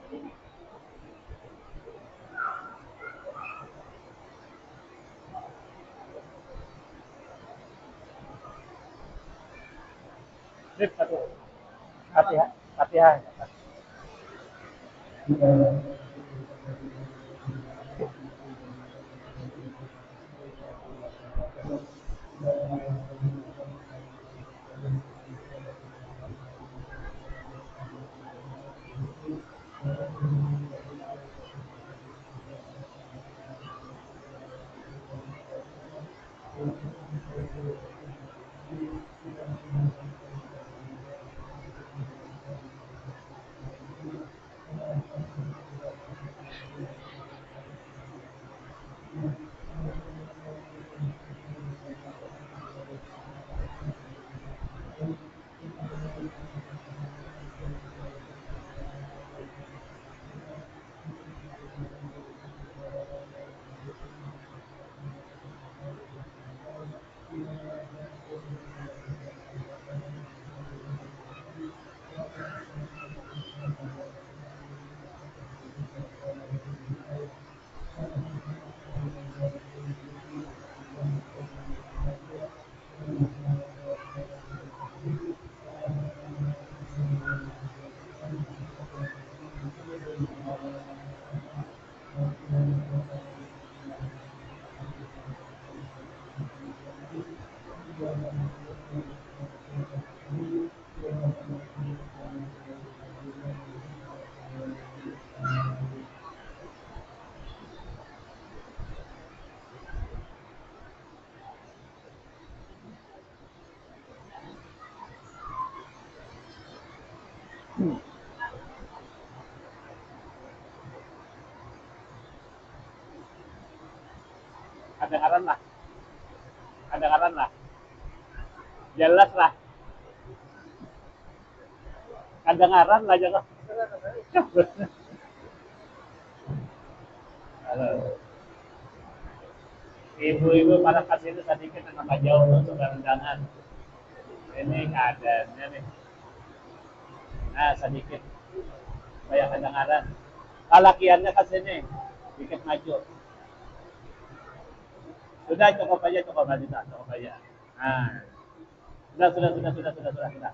Sip, satu. Fatihah. Fatihah. Kedengaran lah. Kedengaran lah. Jelas lah. Kedengaran lah jelas. Halo. Ibu-ibu pada kasih sedikit anak jauh untuk rendangan. Ini keadaannya nih. Nah, sedikit banyak kedengaran. Lalakiannya ke sini, dikit maju. Sudah cukup aja, cukup aja. Nah, sudah.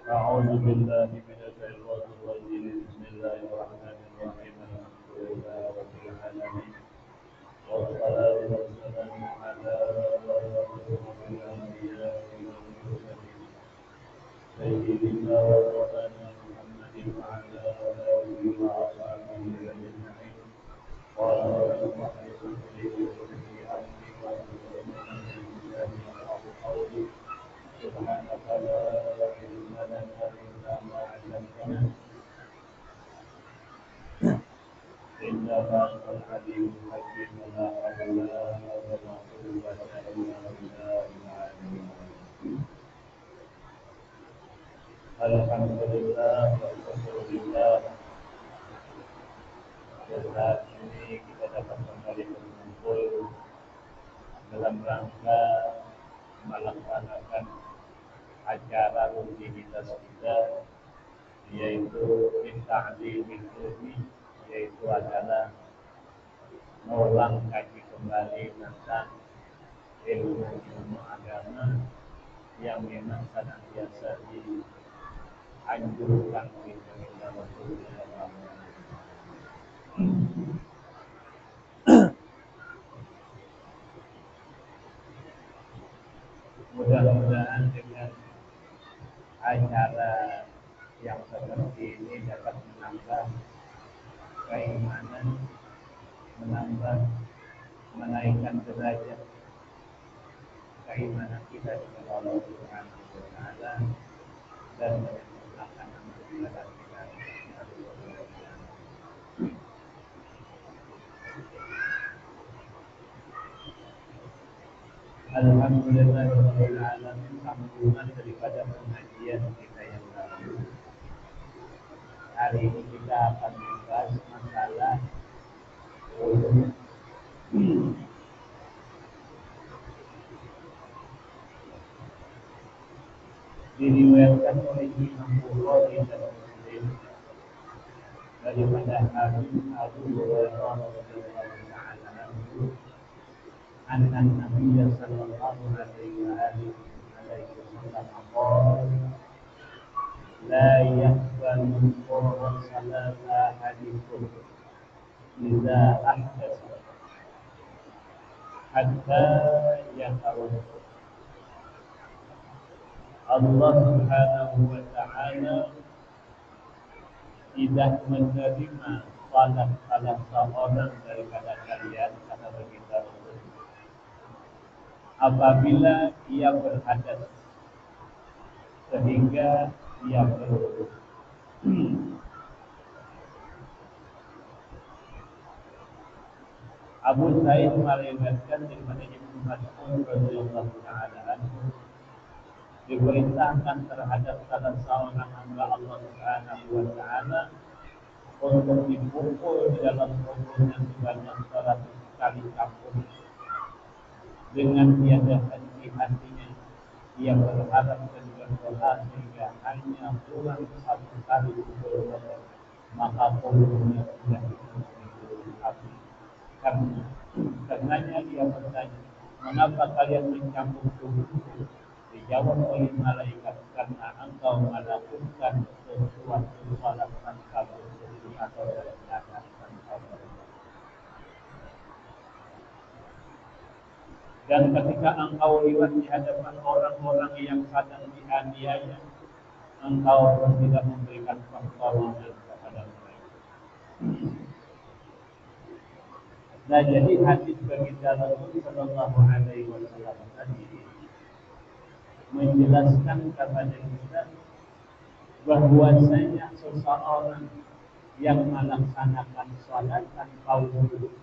أعوذ بالله من الشيطان الرجيم بسم الله الرحمن الرحيم الحمد لله رب العالمين والصلاة والسلام على أشرف الأنبياء والمرسلين سيدنا ومولانا محمد وعلى آله وأصحابه أجمعين قال رب اشرح لي صدري أمري واحلل عقدة من لساني يفقهوا قولي سبحانك لا علم لنا إلا ما علمتنا إنك أنت العليم الحكيم لا حول ولا قوة إلا بالله العلي العظيم الحمد لله والشكر لله saat ini kita dapat kembali berkumpul dalam rangka melaksanakan acara rutinitas kita yaitu Ta'limil Ilmi, yaitu adalah mengulang kaji kembali tentang ilmu agama yang memang senantiasa dianjurkan oleh Rasulullah. Mudah-mudahan dengan acara yang seperti ini dapat menambah keimanan, menambah menaikkan derajat keimanan kita dengan Allah Subhanahu wa taala dan menyempurnakan ibadah kita. Alhamdulillahirabbil alamin, sambungan daripada pengajian kita yang lalu. Hari ini kita akan membahas masalah diriwayatkan oleh Imam Bukhari dan Muslim daripada Abu Hurairah radhiyallahu taala anhu anna Nabiy sallallahu alaihi wasallam qala la yaqbalu Allahu salata ahadikum idza ahdatsa hatta yatawadda. Allah Subhanahu wa taala tidak menerima salat salah seorang daripada kalian kata baginda Rasul apabila ia berhadas sehingga ia berwudu. Abu Sa'id meriwayatkan daripada Ibnu Mas'ud radhiyallahu taala anhu diperintahkan terhadap salah seorang hamba Allah Subhanahu wa taala untuk dipukul di dalam tubuhnya sebanyak 100 kali kapur dengan tiada henti-hentinya. Ia berharap dan berdoa sehingga hanya pulang satu kali pukul saja, maka tubuhnya sudah dipenuhi api. Karenanya ia bertanya, mengapa kalian mencambuk tubuhku? Dijawab oleh malaikat, karena engkau melakukan sesuatu salat tanpa berhenti atau berjalan tanpa berhenti. Dan ketika engkau lewat di hadapan orang-orang yang sedang dianiaya, engkau tidak memberikan pertolongan kepada mereka. Nah, jadi hadis baginda Rasul sallallahu alaihi wasallam tadi menjelaskan kepada kita bahwasanya seseorang yang melaksanakan salat tanpa wudu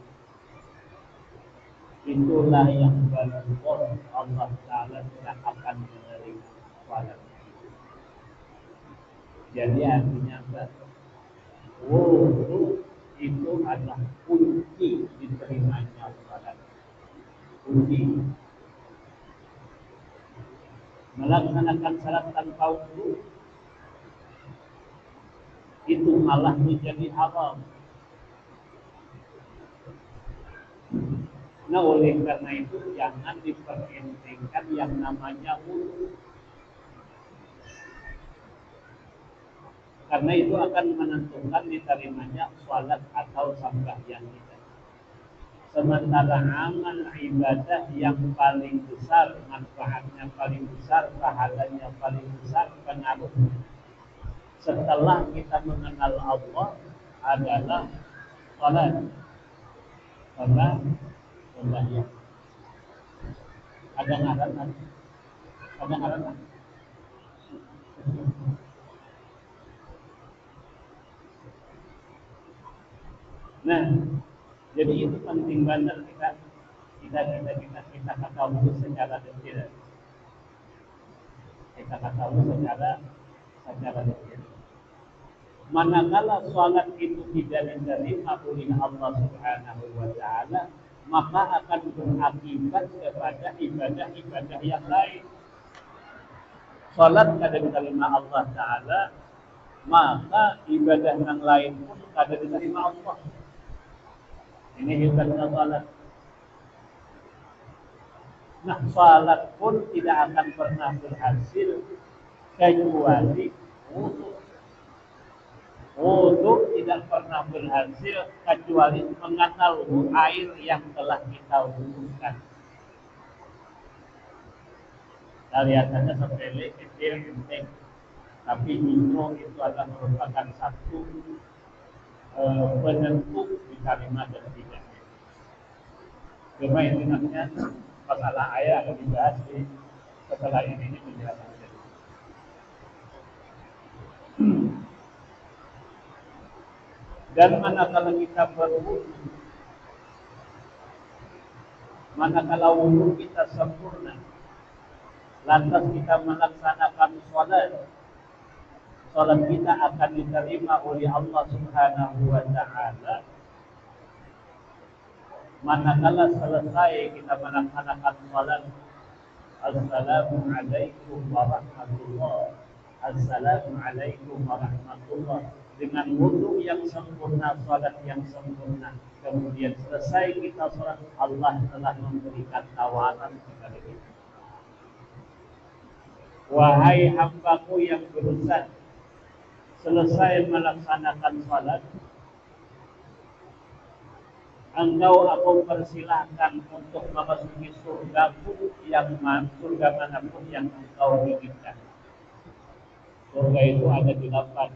itulah yang bersyukur Allah Ta'ala tidak akan menerima salat. Jadi artinya apa? Wudu itu adalah kunci diterimanya salat. Kunci. Melaksanakan salat tanpa wudu itu malah menjadi haram. Nah, oleh karena itu jangan diperhentengkan yang namanya wudu. Karena itu akan menentukan diterimanya salat atau sembahyang kita. Sementara amal ibadah yang paling besar, manfaatnya paling besar, pahalanya paling besar, pengaruhnya setelah kita mengenal Allah adalah salat. Salat, sembahyang. Ada ngaran? Ada ngaran? Nah, jadi itu penting banget kita ketahui secara detail. Kita ketahui secara detail. Manakala salat itu tidak diterima oleh Allah Subhanahu wa taala, maka akan berakibat kepada ibadah-ibadah yang lain. Salat tidak diterima Allah taala, maka ibadah yang lain pun tidak diterima Allah. Ini hebatnya salat. Nah, salat pun tidak akan pernah berhasil kecuali wudu. Wudu tidak pernah berhasil kecuali mengenal air yang telah kita wudukan. Kelihatannya sepele, kecil, penting, tapi itu adalah merupakan satu penentu diterima dan tidaknya. Cuma ini namanya masalah air akan dibahas setelah ini menjelaskan. Dan manakala kita berwudu, manakala wudu kita sempurna, lantas kita melaksanakan salat kita akan diterima oleh Allah Subhanahu wa taala. Manakala selesai kita melaksanakan salat, Assalamualaikum warahmatullah. Assalamualaikum warahmatullah. Dengan wudu yang sempurna, salat yang sempurna, kemudian selesai kita salat, Allah telah memberikan tawaran kepada kita. Wahai hambaku yang berusaha, selesai melaksanakan salat, engkau aku persilahkan untuk memasuki surgaku surga manapun yang engkau inginkan. Surga itu ada 8.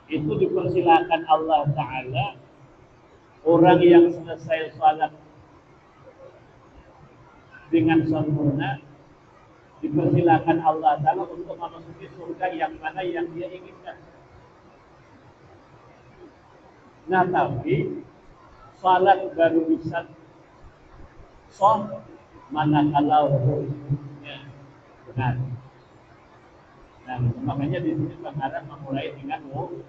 Itu dipersilahkan Allah Ta'ala. Orang yang selesai salat dengan sempurna, dipersilahkan Allah Ta'ala untuk memasuki surga yang mana yang dia inginkan. Nah, tapi salat baru bisa sah manakala hukumnya benar. Nah, makanya di sini pengarang memulai dengan wudu.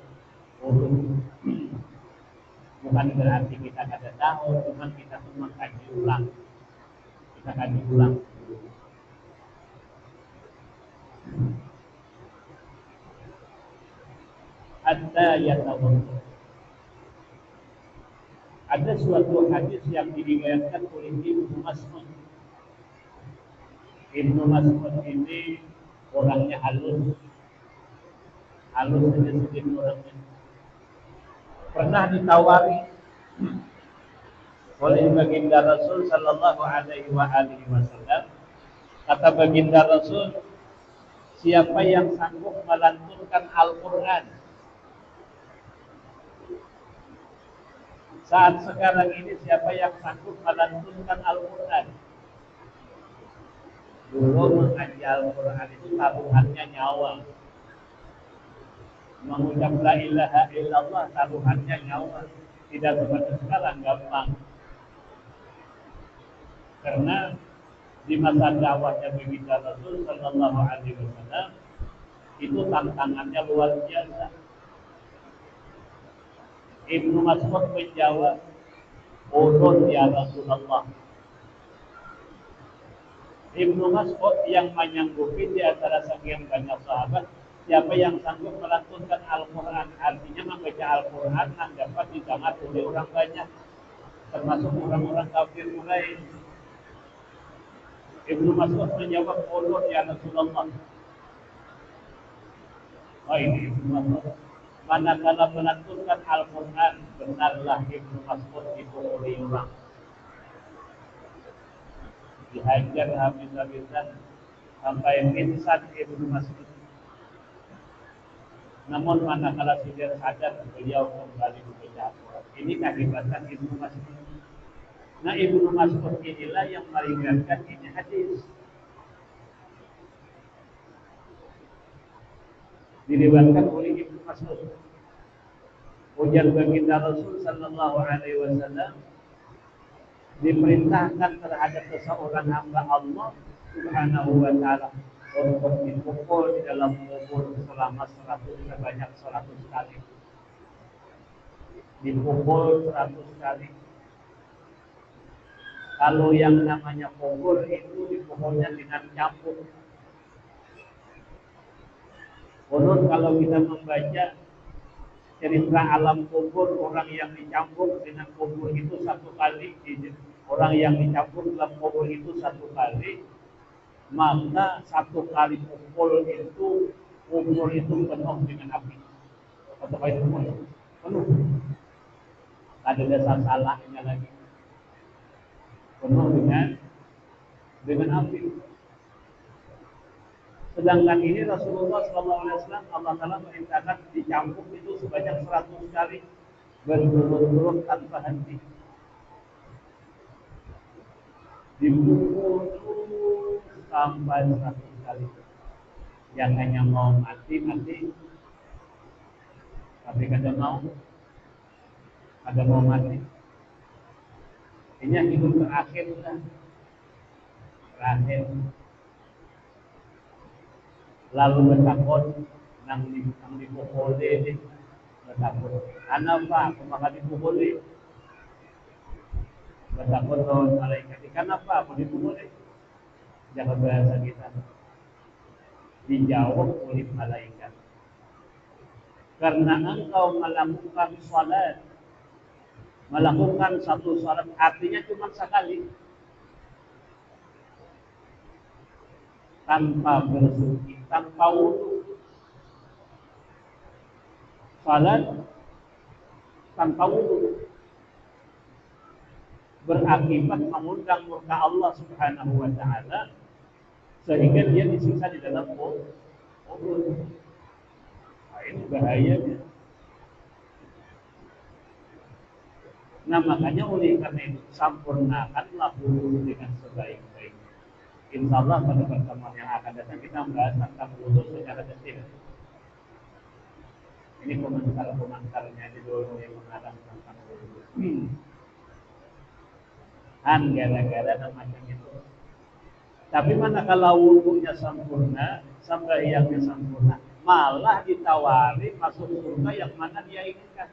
Bukan berarti kita kada tahu, cuma kita cuma kaji ulang. Kita kaji ulang. Hatta yatawadda. Ada suatu hadis yang diriwayatkan oleh Ibnu Mas'ud. Ibnu Mas'ud ini orangnya halus sedikit orangnya. Pernah ditawari oleh baginda Rasul Sallallahu Alaihi Wasallam. Kata baginda Rasul, siapa yang sanggup melantunkan Al-Quran saat sekarang ini, siapa yang sanggup melantunkan Al-Quran? Dulu mengaji Al-Quran itu taruhannya nyawa. Mengucap la ilaha illallah taruhannya nyawa. Tidak seperti sekarang gampang. Karena di masa dakwahnya baginda Rasul Sallallahu Alaihi Wasallam itu tantangannya luar biasa. Ibnu Mas'ud menjawab, "Ulun ya Rasulullah." Ibnu Mas'ud yang menyanggupi di antara sekian banyak sahabat, siapa yang sanggup melantunkan Al-Quran, artinya membaca Al-Quran yang dapat didengar oleh orang banyak, termasuk orang-orang kafir Quraisy. Ibnu Mas'ud menjawab, "Ulun ya Rasulullah." Oh, ini Ibnu Mas'ud. Manakala melantunkan Al-Quran, benarlah Ibnu Mas'ud dipukuli orang. Dihajar habis-habisan sampai pingsan Ibnu Mas'ud. Namun manakala sudah sadar, beliau kembali membaca Al-Quran. Ini kehebatan Ibnu Mas'ud. Nah, Ibnu Mas'ud inilah yang meriwayatkan ini hadis. Diriwayatkan oleh Ibnu Mas'ud. Ujar baginda Rasul Sallallahu Alaihi Wasallam, diperintahkan terhadap seseorang hamba Allah Subhanahu Wa Taala untuk dipukul dalam kubur selama 100 sebanyak 100 kali. Dipukul 100 kali. Kalau yang namanya kubur itu dipukulnya dengan cambuk. Menurut kalau kita membaca cerita alam kubur, orang yang dicambuk dengan kubur itu 1 kali, orang yang dicambuk dalam kubur itu 1 kali, maka 1 kali pukul itu kubur itu penuh dengan api. Atau itu penuh. Ada dasar salahnya lagi. Penuh dengan api. Sedangkan ini Rasulullah SAW, Allah Ta'ala merintahkan dicambuk itu sebanyak 100 kali berturut-turut tanpa henti. Dipukul terus sampai 100 kali. Yang hanya mau mati, tapi kadang mau mati. Ini hidup terakhir sudah. Terakhir. Lalu bertakut nang dipukul deh bertakut kenapa aku makan dipukul deh bertakut lawan malaikat kenapa aku dipukul deh Jangan bahasa kita dijawab oleh malaikat. Karena engkau melakukan salat, melakukan satu salat artinya cuma sekali, tanpa bersuci, tanpa wudu. Salat tanpa wudu berakibat mengundang murka Allah Subhanahu wa taala sehingga dia disiksa di dalam kubur. Nah, ini bahayanya. Nah, makanya oleh karena itu sampurnakanlah wudu dengan sebaik-baiknya. Insya Allah pada pertemuan yang akan datang kita membahas tentang wudu secara detail. Ini komentar-komentarnya di dulu yang mengarang tentang wudu. Gara-gara dan macam itu. Tapi manakala wudunya sempurna, sembahyangnya sempurna, malah ditawari masuk surga yang mana dia inginkan.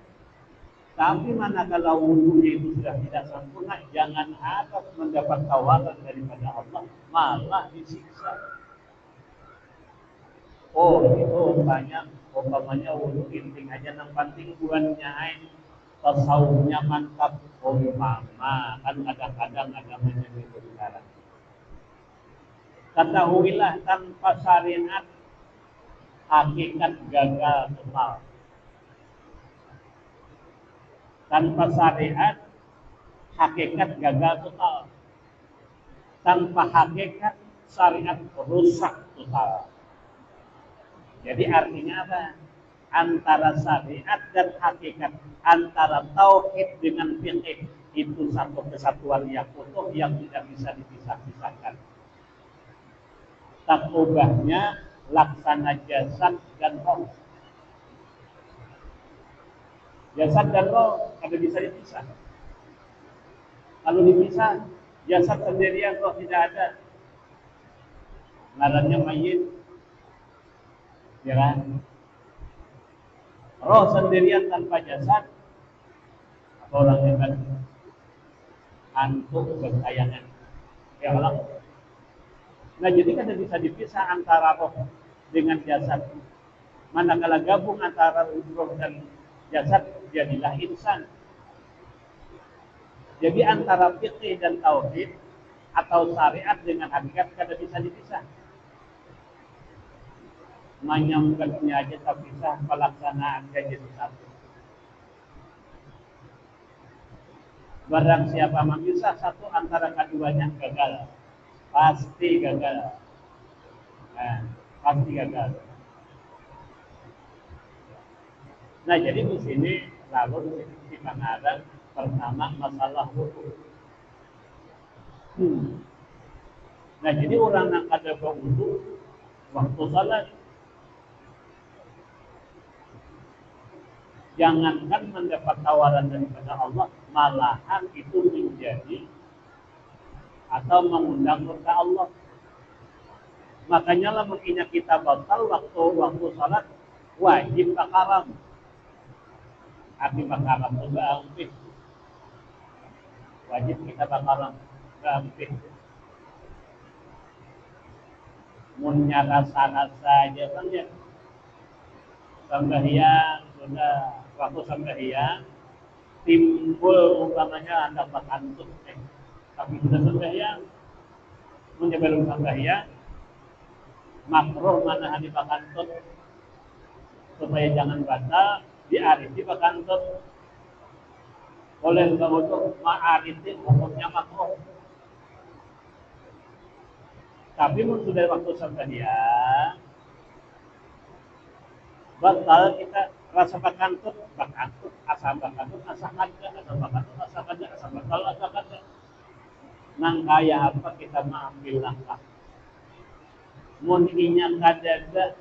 Tapi manakala wudunya itu sudah tidak sempurna, jangan harap mendapat tawaran daripada Allah, malah disiksa. Oh, itu umpamanya wudu inting aja nang penting buan nyain tasawufnya mantap. Umpama kan kadang-kadang agamanya itu sekarang. Ketahuilah tanpa syariat hakikat gagal total. Tanpa syariat hakikat gagal total. Tanpa hakikat syariat rusak total. Jadi artinya apa? Antara syariat dan hakikat, antara tauhid dengan fiqh itu satu kesatuan yang utuh yang tidak bisa dipisah-pisahkan. Tak ubahnya laksana jasad dan roh. Jasad dan roh ada bisa dipisah. Kalau dipisah, jasad sendirian roh tidak ada. Ngarannya mayit, ya kan? Roh sendirian tanpa jasad, apa orangnya kan antuk bertayangan. Ya Allah. Nah, jadi kan bisa dipisah antara roh dengan jasad. Manakala gabung antara roh dan jasad, jadilah insan. Jadi antara fikih dan tauhid atau syariat dengan hakikat kada bisa dipisah. Menyambutnya aja terpisah, pelaksanaannya jadi satu. Barang siapa memisah satu antara keduanya gagal. Pasti gagal. Nah, pasti gagal. Nah, jadi di sini lalu di pengarang pertama masalah wudu. Nah, jadi orang yang ada berwudu waktu salat, jangankan mendapat tawaran daripada Allah, malahan itu menjadi atau mengundang murka Allah. Makanya lah mengingat kita batal waktu salat wajib bakaram. Arti bakaram itu berampih. Wajib kita bakaram berampih. Munnya rasa-rasa aja kan ya. Sembahyang sudah waktu sembahyang timbul umpamanya Anda bakantut tapi sudah sembahyang belum sembahyang makruh mana hari bakantut supaya jangan batal diariti bakantut oleh sebab itu ma'ariti hukumnya makruh. Tapi sudah waktu sembahyang batal kita rasa bakantut asal bakantut asa kada nang kaya apa kita mengambil langkah mun inya kadada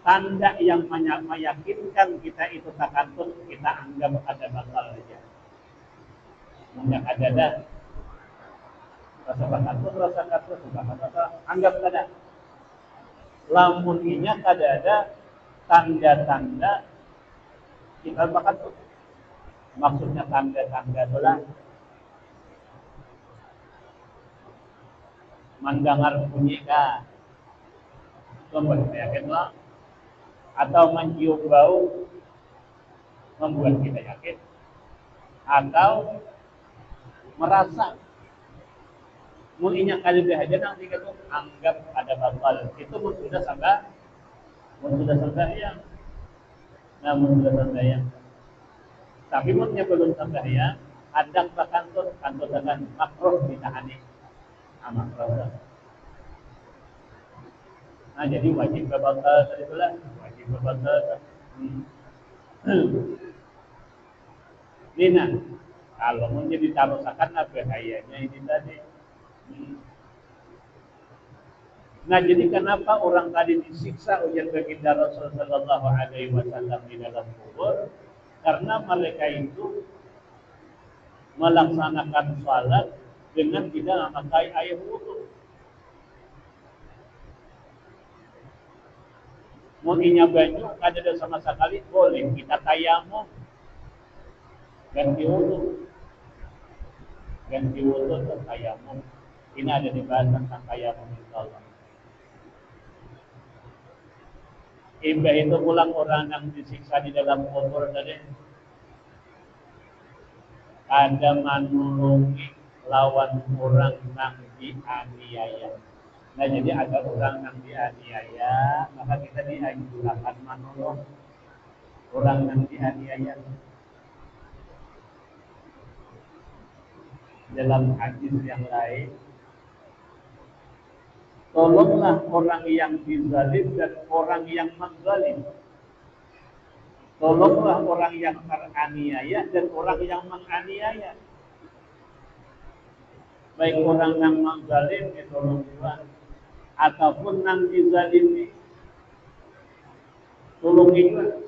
tanda yang meyakinkan kita itu takantut kita anggap ada batal saja. Mun kadada rasa bakantut anggap kada. Lamun inya kadada tanda-tanda kita bakantut. Maksudnya tanda-tanda itulah mendengar bunyi kah, membuat kita yakin lah, atau mencium bau membuat kita yakin, atau merasa mulinya kali aja nanti kita anggap ada batal itu sudah sembahyang. Namun sudah sembahyang, tapi mulnya belum sembahyang, kadang kantut dengan makruh ditahani makruh. Nah jadi wajib batal tadi pula, wajib batal. Nina, kalau mau jadi tarusakan bahayanya ini tadi. Nah jadi kenapa orang tadi disiksa oleh baginda Rasul Sallallahu Alaihi Wasallam di dalam kubur? Karena mereka itu melaksanakan salat dengan tidak memakai air wudhu. Mau inya banyu kada sama sekali boleh kita tayamum ganti wudhu dan tayamum. Ini ada dibahas tentang tayamum insyaallah. Imbah itu pulang orang yang disiksa di dalam kubur tadi ada menulungi lawan orang yang dianiaya. Nah jadi ada orang yang dianiaya, maka kita dianjurkan menolong orang yang dianiaya. Dalam hadis yang lain, tolonglah orang yang dizalim dan orang yang mengzalim. Tolonglah orang yang teraniaya dan orang yang menganiaya. Baik orang yang mengzalim ditolong juga, ataupun yang dizalimi tolong juga.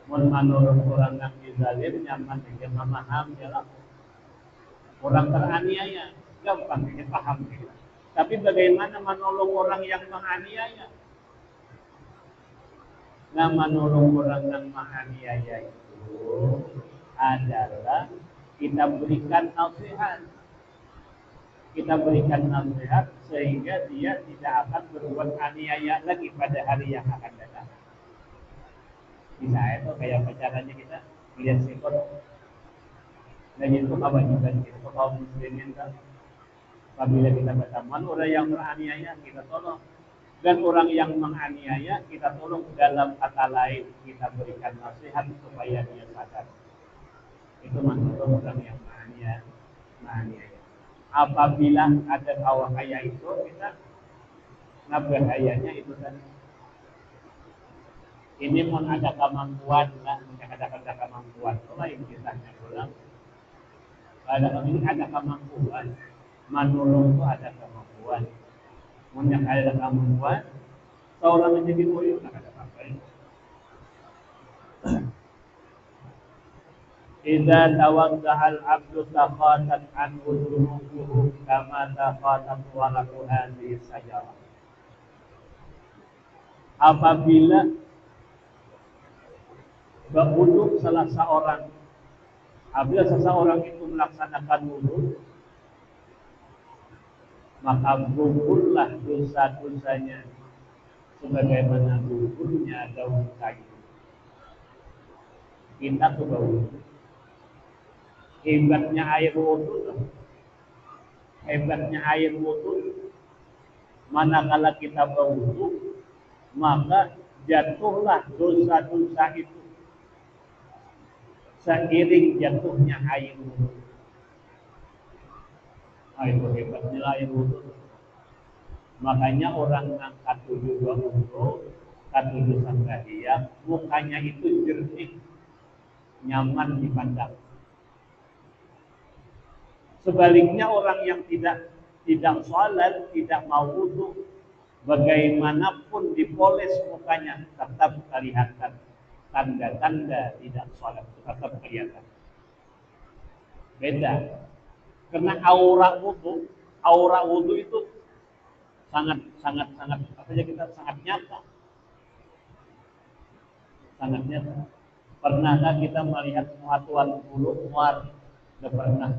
Menurut orang yang dizalim nyaman dia memaham ya orang teraniaya gampang dia paham dia. Tapi bagaimana menolong orang yang menganiaya? Nah, menolong orang yang menganiaya itu adalah kita berikan nasihat. Kita berikan nasihat sehingga dia tidak akan berbuat aniaya lagi pada hari yang akan datang. Bisa itu kayak pacarannya kita lihat sikot. Dan itu kewajiban kita kaum muslimin kan. Apabila kita berteman orang yang beraniaya kita tolong. Dan orang yang menganiaya kita tolong dalam kata lain kita berikan nasihat supaya dia sadar. Itu menurut orang yang menganiaya. Apabila ada kawan kaya itu kita bahayanya itu tadi. Ini mau ada kemampuan lah, ada kemampuan. Lain kisahnya pulang. Ini ada kemampuan. Menolong itu ada kemampuan. Yang ada kemampuan, seorang menjadi murid tak ada apa-apa. Idza tawadda'a al-'abdu taqatan an wudu'uhu kama taqatan walahu hadhihi sajarah. Apabila berwudu salah seorang, apabila seseorang itu melaksanakan wudu, maka gugurlah dosa-dosanya sebagaimana gugurnya daun kayu. Kita tuh berwudu. Hebatnya air wudu, manakala kita berwudu, maka jatuhlah dosa-dosa itu seiring jatuhnya air wudu. Itu hebatnya air wudu. Makanya orang yang katujuh berwudu, katujuh sembahyang, mukanya itu jernih, nyaman dipandang. Sebaliknya orang yang tidak sholat, tidak mau wudu, bagaimanapun dipoles mukanya tetap kelihatan tanda-tanda tidak sholat, tetap kelihatan. Beda. Karena aura wudu itu sangat apa saja kita sangat nyata. Sangat nyata. Pernahkah kita melihat muatuan bulu muar? Tidak pernah.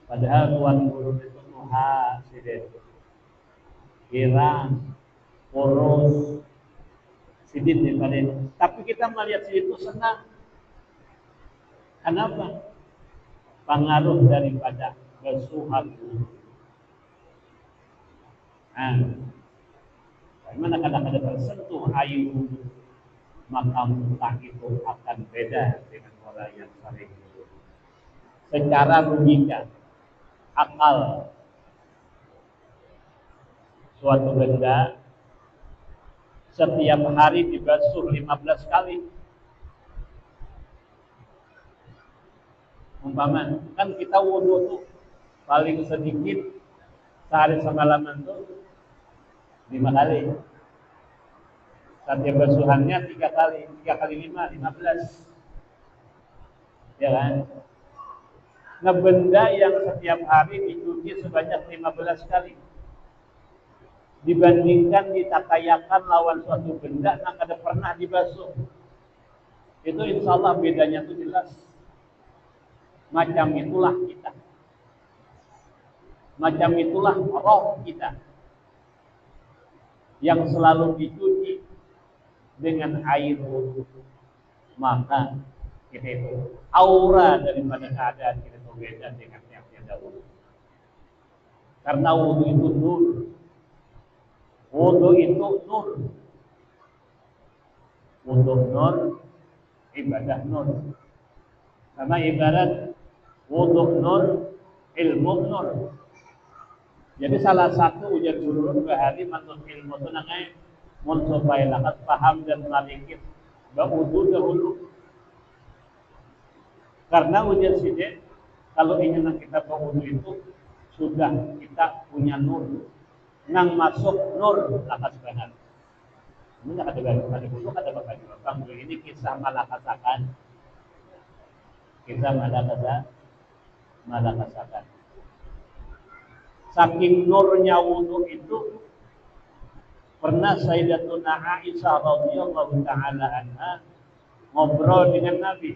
Padahal tuan guru itu nuha sidin kira kurus sidin daripada itu. Tapi kita melihat si itu senang. Kenapa? Pengaruh daripada kesuhan guru. Nah, bagaimana kadang-kadang tersentuh air guru, maka muka itu akan beda dengan orang yang sering. Secara logika, akal, suatu benda setiap hari dibasuh 15 kali. Umpama, kan kita wudhu tuh paling sedikit sehari semalaman tuh 5 kali. Setiap basuhannya 3 kali, 3 kali 5, 15. Ya kan? Nah, benda yang setiap hari dicuci sebanyak 15 kali dibandingkan ditakayakan lawan suatu benda yang kada pernah dibasuh, itu insya Allah bedanya itu jelas. Macam itulah kita, macam itulah roh kita yang selalu dicuci dengan air wudhu. Maka kita itu aura daripada keadaan kita itu beda dengan yang tiada wudhu. Karena wudhu itu nur. Wudhu itu nur. Wudhu nur, ibadah nur. Sama ibarat wudhu nur, ilmu nur. Jadi salah satu ujar guru bahari manut ilmu itu namanya mun supaya lakat paham dan melaliki wudhu dahulu. Karena ujar sini kalau ingin kita berwudhu itu sudah kita punya nur. Nang masuk nur lakat banget. Ini ada buku ada bapak ini kisah malakasakan. Kisah malakasakan. Saking nurnya wudhu itu pernah Sayyidatuna Aisyah radhiyallahu taala anha ngobrol dengan Nabi.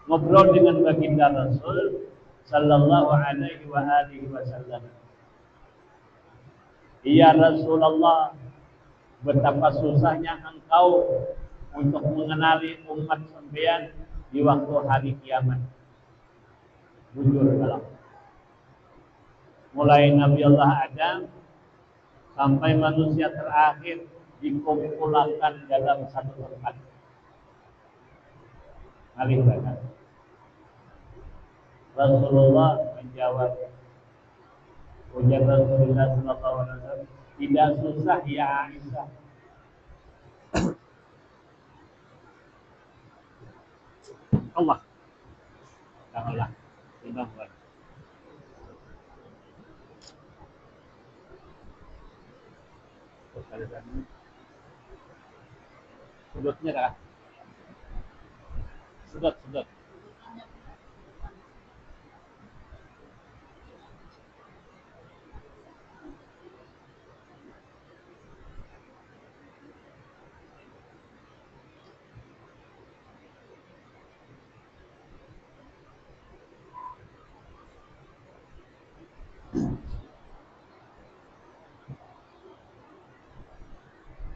Ngobrol dengan baginda Rasul sallallahu alaihi wa alihi wasallam. Ya Rasulullah, betapa susahnya engkau untuk mengenali umat sampean di waktu hari kiamat. Jujur kalau mulai Nabi Allah Adam sampai manusia terakhir dikumpulkan dalam satu tempat. Alih banget. Rasulullah menjawab, ujar Rasulullah sallallahu alaihi wasallam, tidak susah ya Aisyah. Allah. Janganlah. Tidak. Sudutnya dah. Sudut.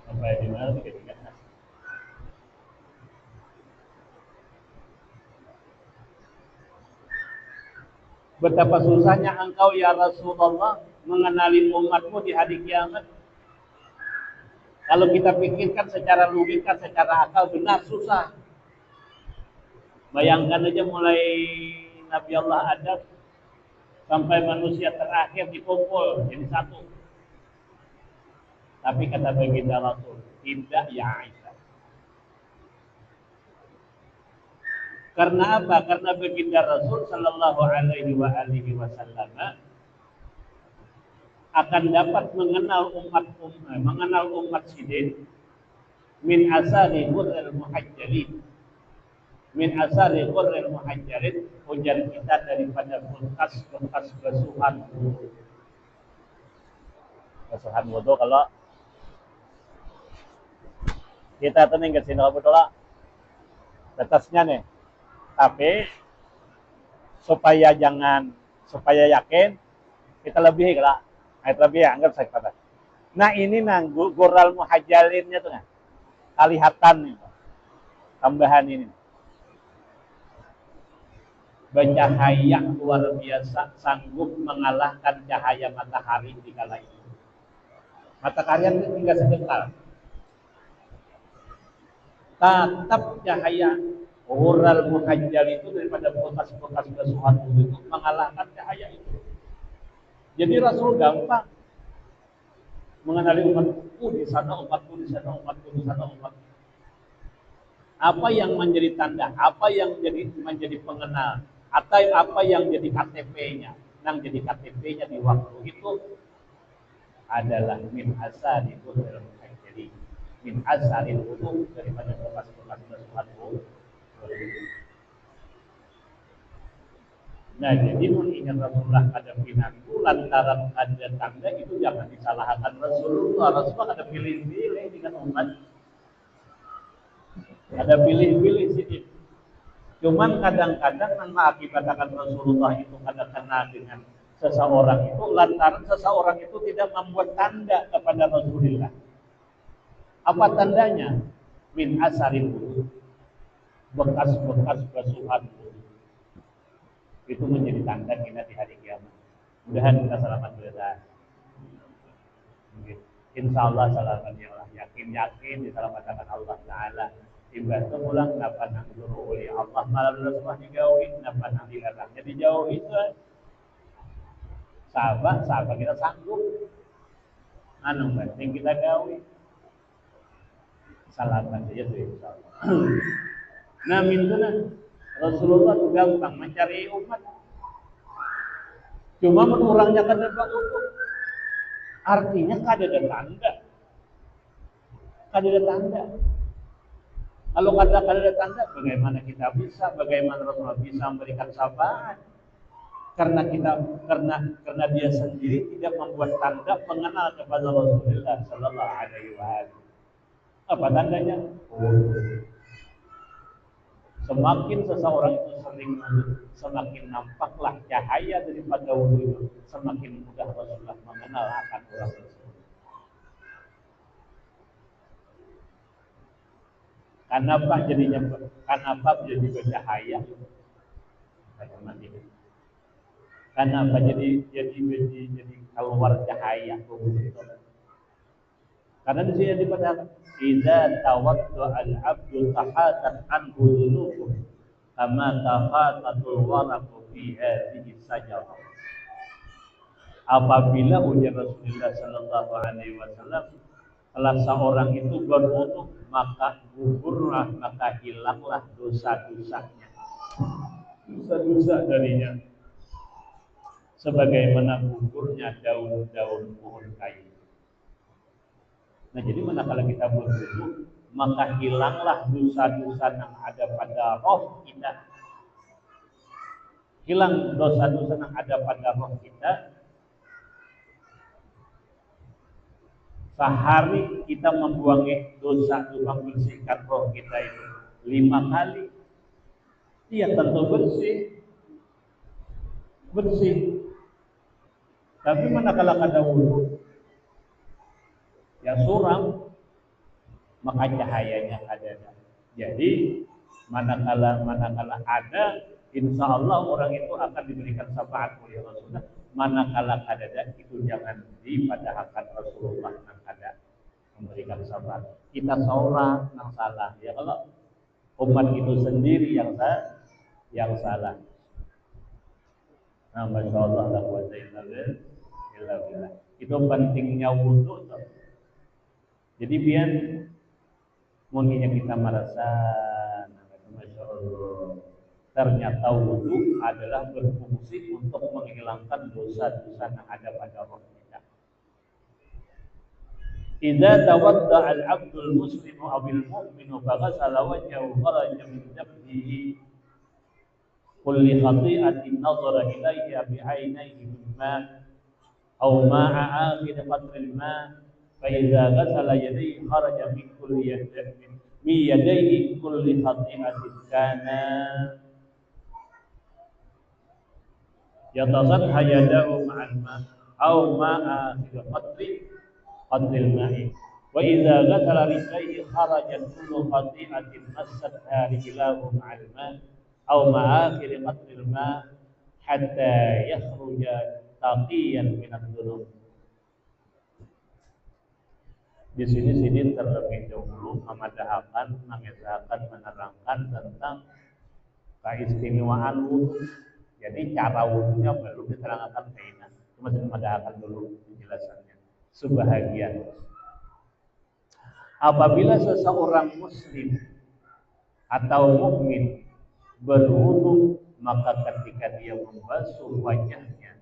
Sampai di mana ketika betapa susahnya engkau ya Rasulullah mengenali umatmu di hari kiamat. Kalau kita pikirkan secara logika, secara akal benar susah. Bayangkan aja mulai Nabi Allah Adam sampai manusia terakhir dikumpul jadi satu. Tapi kata baginda Rasul, tidak ya Aisyah. Karena apa? Karena baginda Rasul sallallahu alaihi wasallam akan dapat mengenal umat sidin min asari ghurril muhajjalin. Min asari ghurril muhajjalin, ujar kita daripada bekas basuhan wudu. Basuhan wudu kalau kita tening kesini betul lah. Batasnya nih. Tapi supaya yakin kita lebih lah. Ayat lebih anggap saya kata. Nah ini gural muhajalinnya tuh kan. Kalihatan nih. Tambahan ini. Bercahaya luar biasa, sanggup mengalahkan cahaya matahari di kala itu. Matahari tinggal sebentar. Tatap cahaya gural muhajjal itu daripada bekas-bekas basuhan itu mengalahkan cahaya itu. Jadi Rasul gampang mengenali umatku di sana, umatku di sana, umatku di sana, umatku. Apa yang menjadi tanda, apa yang menjadi pengenal, atau apa yang jadi KTP-nya, yang jadi KTP-nya di waktu itu adalah min asari wudu. Jadi min asari wudu daripada bekas-bekas basuhan wudu. Nah, jadi mengingat Rasulullah ada pinangku lantaran ada tanda itu jangan disalahkan Rasulullah. Rasulullah ada pilih-pilih dengan umat. Ada pilih-pilih sih. Cuman kadang-kadang mengakibatkan Rasulullah itu ada kena dengan seseorang itu lantaran seseorang itu tidak membuat tanda kepada Rasulullah. Apa tandanya? Min asari wudu. Bekas-bekas basuhan wudu. Itu menjadi tanda kita di hari kiamat. Mudahan kita selamat berada. Insya Allah selamat ya Allah. Yakin diselamatkan Allah Ta'ala. Ibadah pulang dapat anggur oleh Allah. Malam Rasulullah dijauhin dapat nanti datangnya dijauhin. Sahabat kita sanggup. Anu penting kita gawe. Selamat saja tuh insya Allah. Nah mintuna Rasulullah itu gampang mencari umat. Cuma menurangnya kada untuk artinya kada ada tanda. Kada ada tanda. Kalau kada ada tanda, bagaimana kita bisa? Bagaimana Rasulullah bisa memberikan syafaat? Karena dia sendiri tidak membuat tanda pengenal kepada Rasulullah Sallallahu Alaihi Wasallam. Apa tandanya? Semakin seseorang itu sering wudhu, semakin nampaklah cahaya daripada wudhu itu, semakin mudah Rasulullah mengenal akan orang tersebut. Kenapa jadi bercahaya? Kenapa jadi keluar cahaya? Karena di sini dikatakan idza tawadda al-'abdu tahatan anhu dhunubuh kama tahatatul waraqu fi hadhihi sajarah. Apabila ujar Rasulullah sallallahu alaihi wasallam kalau seorang itu berwudu maka gugurlah, maka hilanglah dosa-dosanya. Dosa-dosa darinya sebagaimana gugurnya daun-daun pohon kayu. Nah jadi manakala kita berwudu maka hilanglah dosa-dosa yang ada pada roh kita. Hilang dosa-dosa yang ada pada roh kita. Sehari kita membuangi dosa untuk membersihkan roh kita itu 5 kali. Iya tentu bersih. Tapi manakala kada wudu ya suram, maka cahayanya ada. Jadi manakala ada, insya Allah orang itu akan diberikan syafaat oleh Rasulullah. Manakala ada itu jangan dipadahkan Rasulullah yang ada memberikan syafaat. Kita seorang yang salah. Ya kalau umat itu sendiri yang salah. Nah, masya Allah la quwwata illa billah. Itu pentingnya wudu. Jadi biar mungkinnya kita merasa masya Allah ternyata wudu adalah berfungsi untuk menghilangkan dosa-dosa yang ada pada roh kita. Idza tawadda al-'abdu al-muslimu aw al-mu'minu faghasala wajhahu kharaja min dhanbihi kulli khati'atin nadhara ilayha bi'ainayhi mimma aw ma'a akhir qatri al-ma' fa idza ghasala yadayhi kharaja min kulli yadayhi kulli khati'atin kana Yatasat hayadahu ma'al ma au ma'a qatril ma'i wa idza ghasala rijlaihi kharajat kullu khati'atin massatha rijlahu ma'al ma au ma'a qatril ma hatta yakhruja taqiyan min ad-dhunub. Di sini terlebih dahulu memadahkan, mengesahkan, menerangkan tentang keistimewaan wudhu. Jadi cara wudhunya belum diterangkan kaidah, cuma memadahkan dulu penjelasannya. Sebahagian. Apabila seseorang muslim atau mukmin berwudhu, maka ketika dia membasuh wajahnya,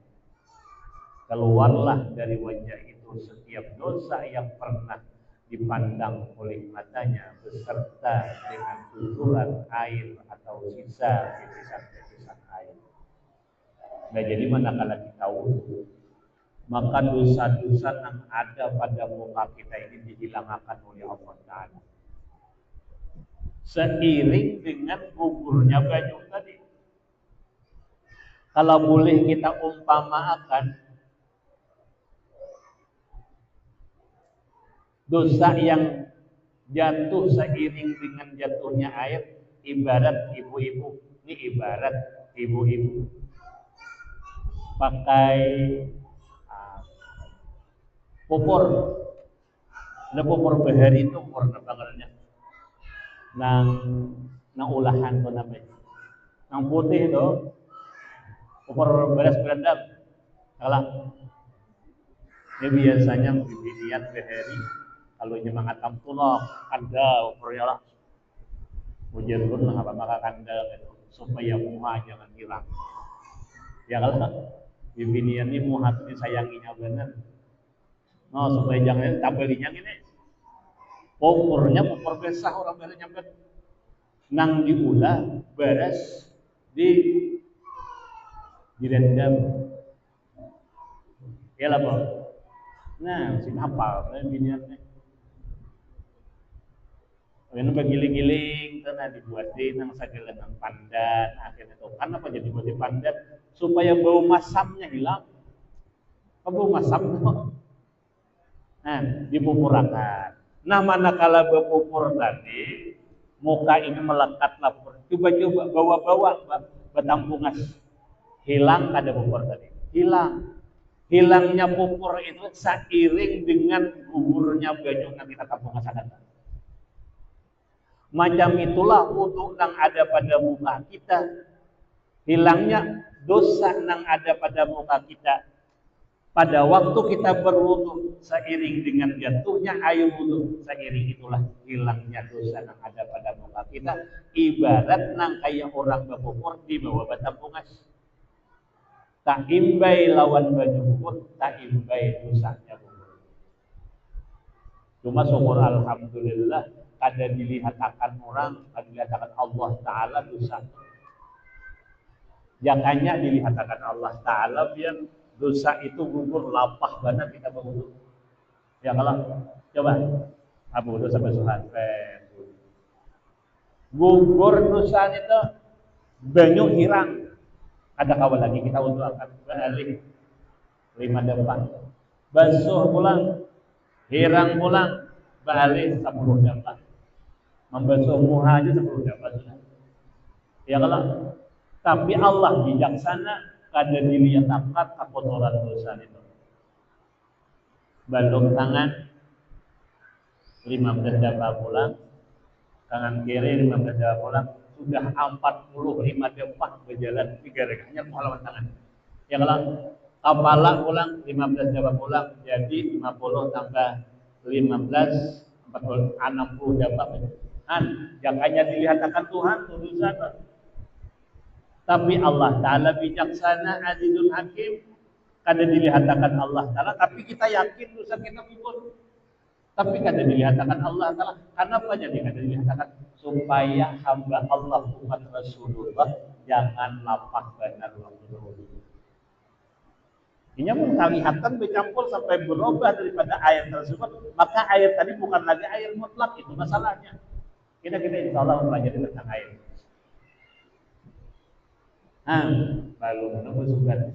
keluarlah dari wajah itu setiap dosa yang pernah dipandang oleh matanya beserta dengan guguran air atau sisa-sisa air. Nah, jadi manakala kita wudhu, maka dosa-dosa yang ada pada muka kita ini dihilangkan oleh Allah Ta'ala. Seiring dengan gugurnya baju tadi. Kalau boleh kita umpamakan, dosa yang jatuh seiring dengan jatuhnya air ibarat ibu-ibu. Ini ibarat ibu-ibu pakai popor. Ada popor bahari itu warna bangetnya. Nang ulahan tuh namanya. Nang putih itu popor beras berendam. Kalah. Ini biasanya bibian bahari. Kalau nyemangat tampulok, kanda, opornya lah. Hujan pun apa maka kanda gitu, supaya muha jangan hilang. Ya kalau bibian ini muha ini sayanginya benar. No, supaya jangan tampilinya ini. Popornya popor besar orang biasa nyampe. Nang diulah, beres, direndam. Ya lah bro. Nah, sing hafal, biniannya. Karena begiling-giling, karena dibuatin yang segala dengan pandan, akhirnya itu kan apa jadi buat pandan supaya bau masamnya hilang. Bau masam tuh. Nah, dipupurakan. Nah, manakala berpupur tadi, muka ini melekat lapor. Coba-coba bawa-bawa batang pungas. Hilang ada pupur tadi. Hilang. Hilangnya pupur itu seiring dengan gugurnya baju yang kita pungasakan. Macam itulah wudhu yang ada pada muka kita. Hilangnya dosa yang ada pada muka kita. Pada waktu kita berwudhu, seiring dengan jatuhnya air wudhu, seiring itulah hilangnya dosa yang ada pada muka kita. Ibarat nang kayak orang berpupur di bawah batang pungas. Tak imbai lawan baju pupur, tak imbai dosanya pupur. Cuma syukur alhamdulillah kada dilihatkan orang, kada dilihatkan Allah Ta'ala dosa. Jangannya dilihatkan Allah Ta'ala biar dosa itu gugur lapah banget kita berwudhu. Ya kalau coba abu dosa basuhan gugur dosa itu banyak hilang. Ada kawan lagi kita untuk akan balik 5 depan. Basuh pulang, hirang pulang, balik 10 depan. Membasuh muha aja 10 depan. Ya kalau tapi Allah bijaksana kada dilihat angkat kekotoran dosa itu. Balung tangan 15 depan pulang, tangan kiri 15 depan pulang. Sudah 45 depan berjalan 3 rekahnya melawan tangan. Ya kalau kepala pulang 15 depan pulang jadi 50 tambah 15 40 60 depan. Jangannya dilihatkan Tuhan tulisan. Tapi Allah Ta'ala bijaksana azizul hakim. Kada dilihatkan Allah Ta'ala tapi kita yakin dosa kita gugur. Tapi kada dilihatkan Allah Ta'ala. Kenapa jadi kada dilihatkan? Supaya hamba Allah umat Rasulullah jangan lapah benar waktu berwudhu. Ini pun kelihatan bercampur sampai berubah daripada air tersebut, maka air tadi bukan lagi air mutlak, itu masalahnya. Kita insya Allah mempelajari tentang air. lalu menunggu sebarang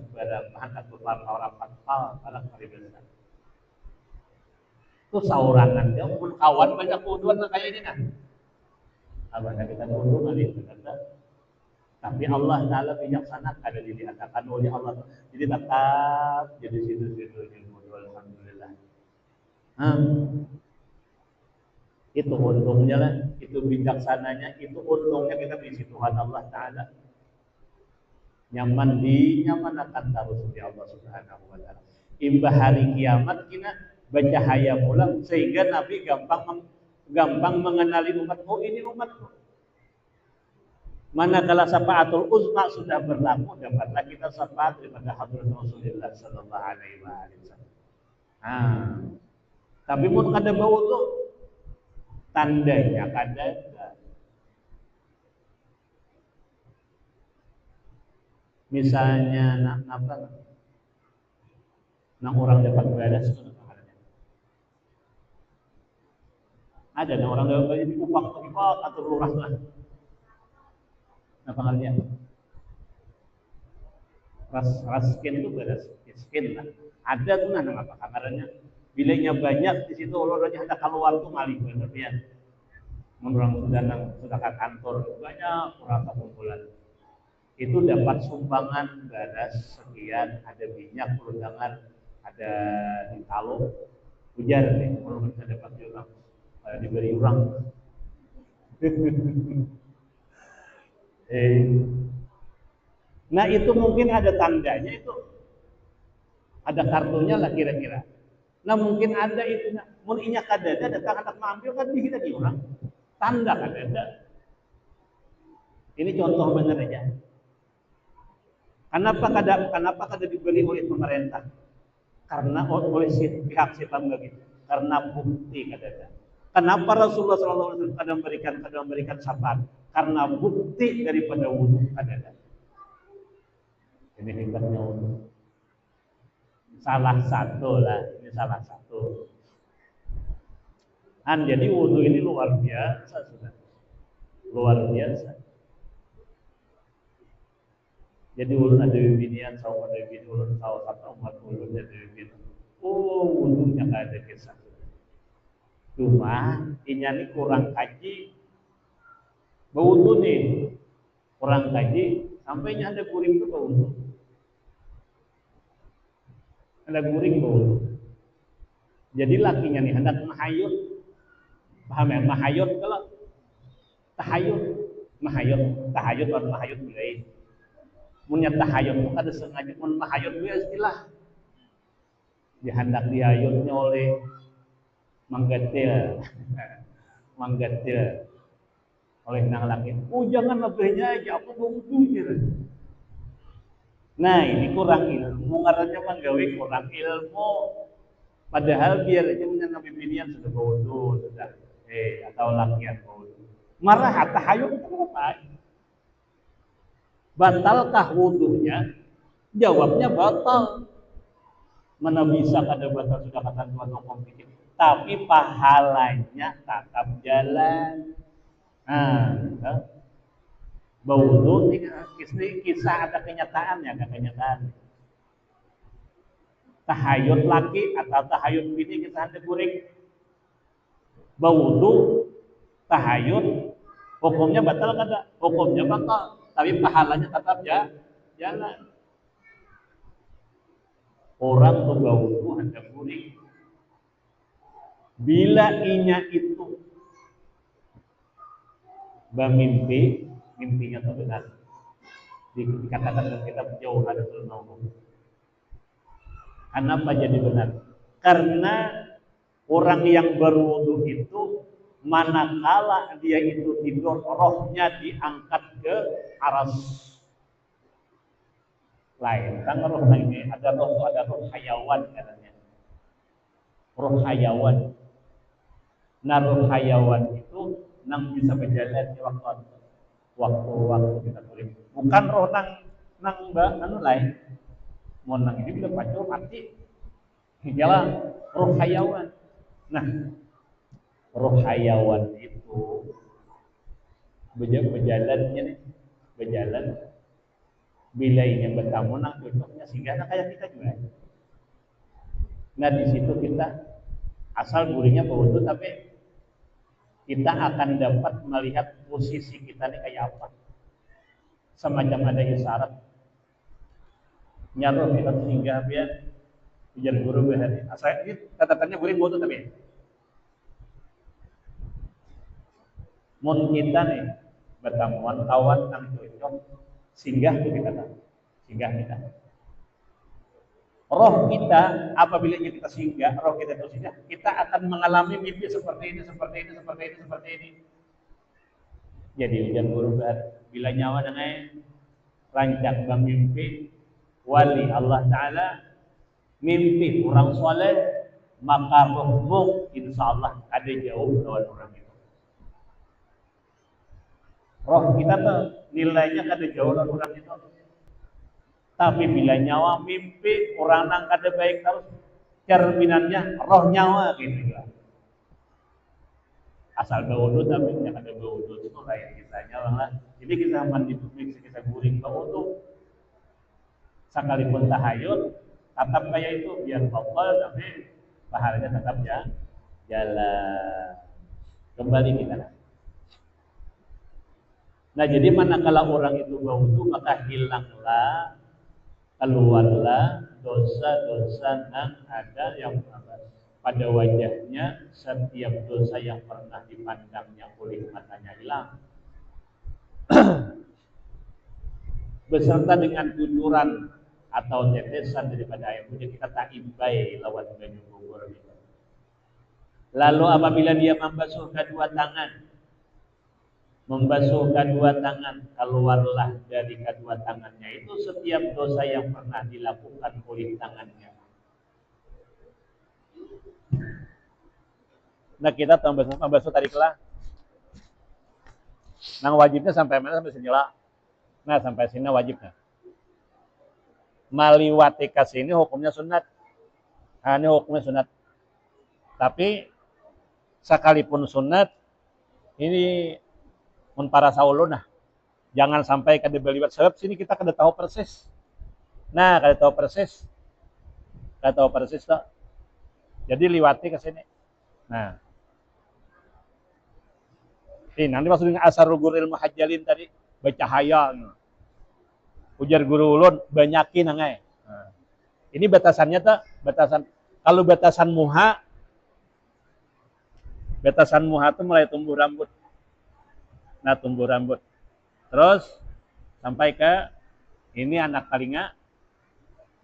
bahan atau orang fatal para peribadatan itu saurangan dia pun kawan banyak kuduan kayak ini kan abang kita kudu kali kata tapi Allah Taala bijaksana kada dilihatkan oleh Allah jadi tetap jadi situ-situ ilmu alhamdulillah itu untungnya lah itu bijaksananya itu untungnya kita di Tuhan Allah Taala nyaman akan terus di Allah Subhanahu wa taala. Imbah hari kiamat kita bercahaya pulang sehingga Nabi gampang mengenali umatmu ini umatku. Manakala syafaatul uzma sudah berlaku dapatlah kita syafaat daripada hadrat Rasulullah sallallahu alaihi wasallam. Tapi mun kada bau tu tandanya kada misalnya orang dapat beres ada orang dapat beres diupak atau lurah lah apa halnya ras skin itu beres skin lah ada tuh apa kamarnya bilangnya banyak di situ olahraga ada keluar tuh malih bener ya menurut sudah ke kantor banyak orang kumpulan itu dapat sumbangan beras sekian ada minyak undangan ada di talo ujar nih kalau kita dapat juga diberi orang nah itu mungkin ada tandanya itu ada kartunya lah kira-kira nah mungkin ada itu mun inya kadada datang anak mengambil kan di kita di orang tanda kadada ini contoh benar aja. Kenapa kada dibeli oleh pemerintah? Karena oleh pihak setan begitu. Karena bukti kada ada. Kenapa Rasulullah SAW kada memberikan syafaat? Karena bukti daripada wudu kada ada. Ini hebatnya wudu. Salah satu lah, ini salah satu. Jadi wudu ini luar biasa sudah, luar biasa. Jadi ulun ada binian sama ada bini ulun salah satu umat ulun ada bini. Wudunya ada kisah. Cuma ini kurang kaji. Bautu nih kurang kaji sampainya ada guring itu bautu. Ada guring bautu. Jadi lakinya nih hendak mahayut. Paham ya? Mahayut kalau tahayut atau mahayut mulai. Punya tahayun ada sengaja mun mahayun dia istilah dihendak dihayunnya oleh manggatil oleh nang laki jangan lebihnya aja aku butuh gitu. Nah ini kurang ilmu ngarannya manggawe kurang ilmu padahal biar aja punya nabi binian sudah bodoh sudah atau lakian bodoh marah tahayun itu apa batalkah wudunya? Jawabnya batal. Mana bisa kada batal sudah kata Tuhan hukum pikir. Tapi pahalanya tetap jalan. Wudu ini kisah ada kenyataannya, ada kenyataan. Tahayun laki atau tahayun bini kisah ada guring. Wudu, tahayun, hukumnya batal kada? Hukumnya batal. Tapi pahalanya tetap jalan. Orang berwudu hendak guring. Bila inya itu bermimpi, mimpinya itu benar. Dikatakan dalam kitab jauh ada Naum. Kenapa jadi benar? Karena orang yang berwudu itu manakala dia itu tidur rohnya diangkat ke aras lain kan roh ini ada roh hayawan katanya roh hayawan nah roh hayawan itu nang bisa berjalan di waktu kita boleh bukan roh nang lain mau nang ini bila pacul mati jalan roh hayawan nah roh hayawan itu berjalan bilainya bertamu nang cocoknya sehingga anak kayak kita juga. Nah di situ kita asal gurinya berwudu tapi kita akan dapat melihat posisi kita ini kayak apa. Semacam ada isyarat nyaruh kita sehingga biar ujar guru berhari. Asal ini catatannya boleh wudu tapi mun kita nih bertamuan kawan nang cocok singgah kita. Roh kita apabila kita singgah, roh kita itu singgah, kita akan mengalami mimpi seperti ini. Jadi ujian guru bila nyawa dengan rancak mimpi wali Allah Ta'ala mimpi orang soleh maka rohmu insya Allah ada jauh lawan orang itu. Roh kita tuh nilainya ada jauh lawan orang itu. Tapi bila nyawa mimpi orang nang kada baik terus cerminannya roh nyawa gitu ya. Asal berwudu tapi yang ada berwudu itu lain kisahnya lah. Jadi kita mandi publik kita guring berwudu sekalipun tahayul tetap kayak itu biar batal tapi pahalanya tetap ya jalan kembali kita. Nah jadi manakala orang itu berwudu maka hilanglah keluarlah dosa-dosa yang ada yang pada wajahnya setiap dosa yang pernah dipandangnya oleh matanya hilang beserta dengan tuturan atau tetesan daripada air hujan kita tak imbai lawan banyu gugur. Lalu apabila dia membasuh kedua tangan keluarlah dari kedua tangannya itu setiap dosa yang pernah dilakukan oleh tangannya. Nah kita membasuh tadi kelah. Nang wajibnya sampai mana sampai sini lah. Nah sampai sini wajibnya. Maliwati kasih ini hukumnya sunat. Nah, ini hukumnya sunat. Tapi sekalipun sunat ini mun para saulun nah jangan sampai kada beliwat sebab sini kita kada tahu persis. Nah, kada tahu persis toh. Jadi liwati ke sini. Nah. Ini nanti maksud dengan asarul guril muhajjalin tadi bercahaya. Ujar guru ulun banyakin nangai. Nah. Ini batasannya tuh kalau batasan muha tuh mulai tumbuh rambut. Nah, tumbuh rambut. Terus sampai ke ini anak telinga.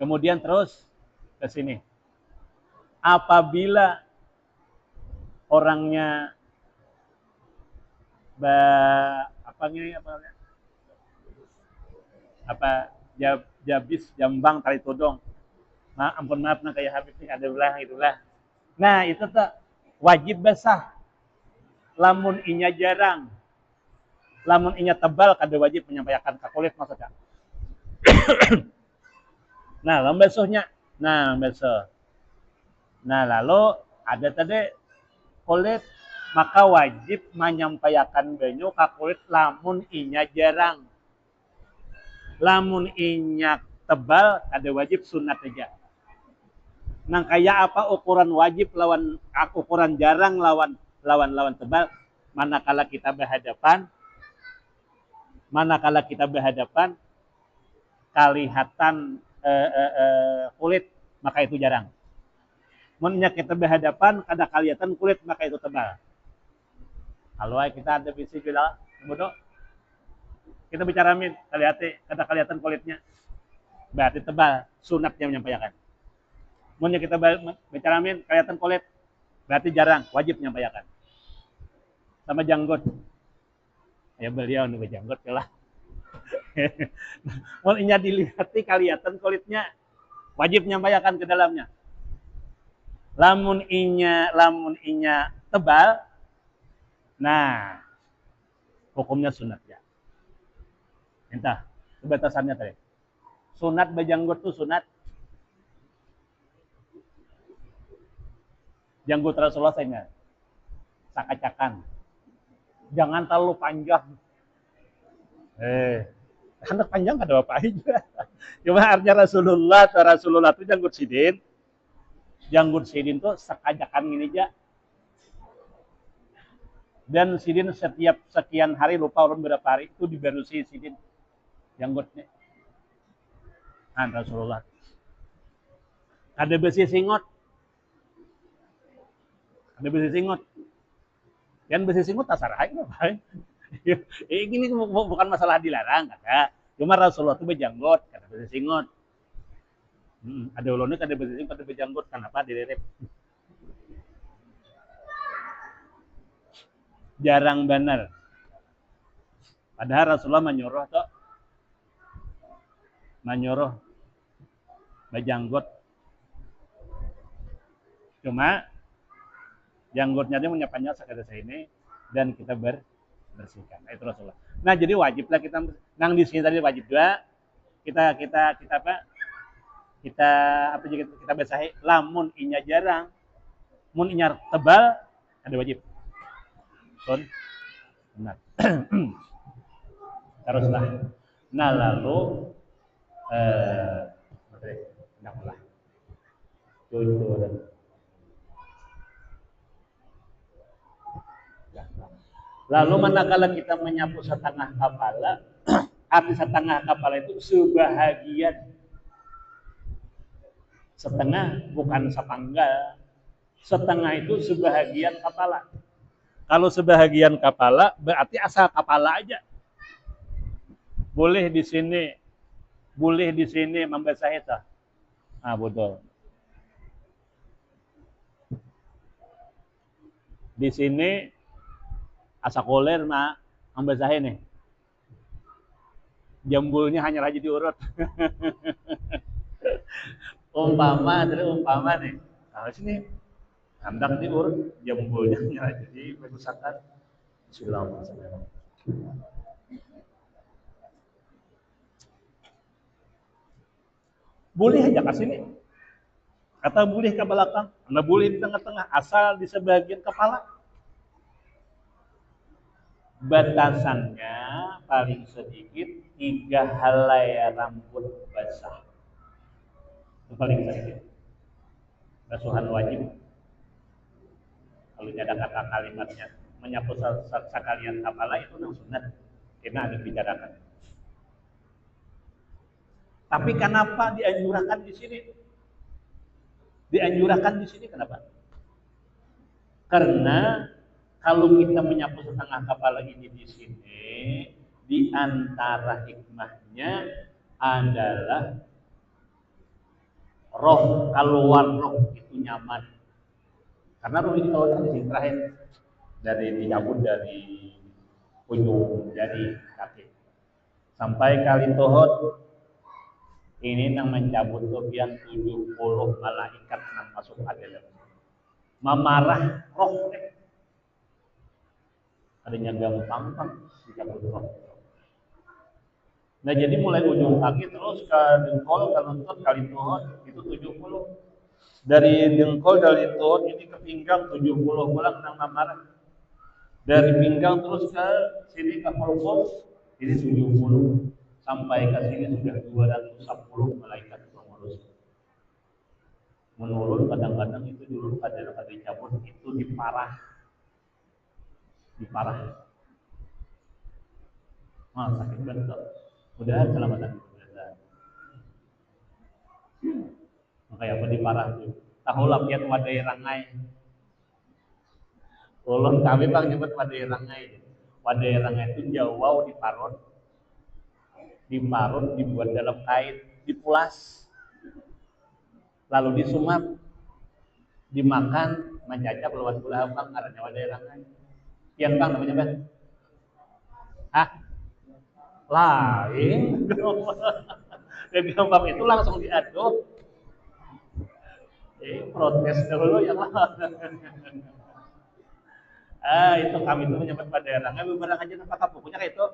Kemudian terus ke sini. Apabila orangnya jabis jambang tali todong. Nah, ampun maaf nah kayak Habib nih ada belah itulah. Nah, itu tuh wajib basah. Lamun inya jarang. Lamun inya tebal kada wajib menyampaikan ke kulit maksudnya. Nah, basuhnya. Nah, basuh. Nah, lalu ada tadi kulit maka wajib menyampaikan banyu ke kulit lamun inya jarang. Lamun inya tebal ada wajib sunat aja. Nah, kayak apa ukuran wajib lawan ukuran jarang lawan tebal manakala kita berhadapan kelihatan kulit maka itu jarang. Munnya kita berhadapan kada kelihatan kulit maka itu tebal. Kalau kita ada visi bila bodoh kita bicara min kada kelihatan kulitnya berarti tebal sunatnya menyampaikan. Munnya kita bicara min kelihatan kulit berarti jarang wajib menyampaikan. Sama janggut. Ya beliau nu janggut lah. Mun inya dilihati kelihatan kulitnya wajib menyampaikan ke dalamnya. Lamun inya tebal nah hukumnya sunat ya. Entah batasannya tadi. Sunat bajanggut tuh sunat. Janggut Rasulullah saya sakacakan. Jangan terlalu panjang. Anak panjang ada apa juga. Cuma artinya Rasulullah tuh janggut sidin tuh sekajakan gini aja. Dan sidin setiap sekian hari, lupa orang berapa hari, itu diberusi sidin janggutnya. Nah, Rasulullah. Ada besi singot. Ada besi singot. Yang besi singot tasar aja. Ini bukan masalah dilarang, kata. Cuma Rasulullah itu berjanggut, kata besi singot. Ada ulunnya, ada besi singot, ada berjanggut. Kenapa direrep? Jarang benar. Padahal Rasulullah menyuruh berjanggut. Cuma janggutnya dia menyapanya sekadar ini dan kita bersihkan. Itu Rasulullah. Nah, jadi wajiblah kita nang di sini tadi wajib juga kita basahi lamun inya jarang. Mun inya tebal ada wajib. Son. Benar. Teruslah. Nah, lalu naklah. Jujur. Lalu manakala kita menyapu setengah kepala, arti setengah kepala itu sebahagian. Setengah bukan sepanggal. Setengah itu sebahagian kepala. Kalau sebahagian kepala berarti asal kepala aja. Boleh di sini membasahi itu. Ah, betul. Di sini asa koler mah membasahi nih. Jambulnya hanya aja diurut. umpama nih. Nah, sini hendak diurut, jambulnya hanya aja diusahakan. Bismillahirrahmanirrahim. Boleh aja ke sini. Atau boleh ke belakang. Nah, boleh di tengah-tengah, asal di sebagian kepala. Batasannya paling sedikit 3 helai rambut basah. Itu paling sedikit. Basuhan wajib. Kalau ada kata kalimatnya menyapu sekalian kepala itu nang sunat. Karena ada bicarakan. Tapi kenapa dianjurkan di sini? Dianjurkan di sini kenapa? Karena kalau kita menyapu setengah kepala ini di sini, di antara hikmahnya adalah keluar roh itu nyaman. Karena roh itu kalau terakhir dicabut dari ujung jari kaki sampai kali tohot ini yang mencabut tuh yang 70 malaikat yang masuk adalah memarah roh. Adanya gampang dicabut roh. Nah, jadi mulai ujung kaki terus ke dengkol, ke lutut, kali tuhut itu 70. Dari dengkol, dari tuhut ini ke pinggang 70 pulang nang marah. Dari pinggang terus ke sini ke kolkos ini 70. Sampai ke sini sudah 210 malaikat pengurus. Menurun kadang-kadang itu dulu pada dicabut itu diparah. Sakit banget. Udah selamatan udah. Makanya apa diparah tuh. Tahu lapiat wadai rangai. Ulun kami bang nyebut wadai rangai. Wadai rangai itu jauh diparut, dibuat dalam kain, dipulas, lalu disumap, dimakan, mencacap lewat gula bang, karena wadai rangai. Kian bang namanya bang? Hah? Lain. Gampang itu langsung diaduk. Protes dulu yang lain. Itu kami itu menyebut pada rangai beberapa aja nampak pokoknya kayak itu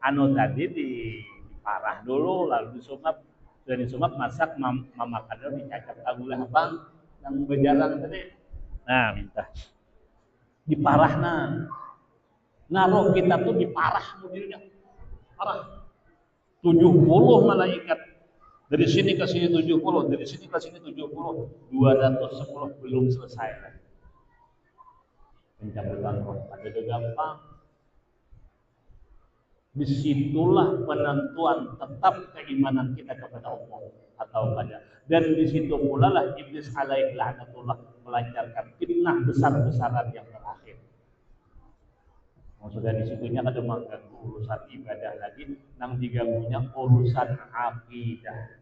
anu tadi diparah dulu lalu disumap, sudah disumap masak memakan dulu dicacap gula bang yang berjalan tadi. Nah, minta diparah nah roh kita tuh diparah mobilnya parah. 70 malaikat. Dari sini ke sini 70, dari sini ke sini 70, 210 belum selesai. Pencabutan roh ada gampang. Disitulah penentuan tetap keimanan kita kepada Allah atau pada. Dan disitu pula lah iblis alaihi laknatullah melancarkan fitnah besar-besaran yang terakhir. Maksudnya di situnya kada mengganggu urusan ibadah lagi, nang diganggunya urusan akidah.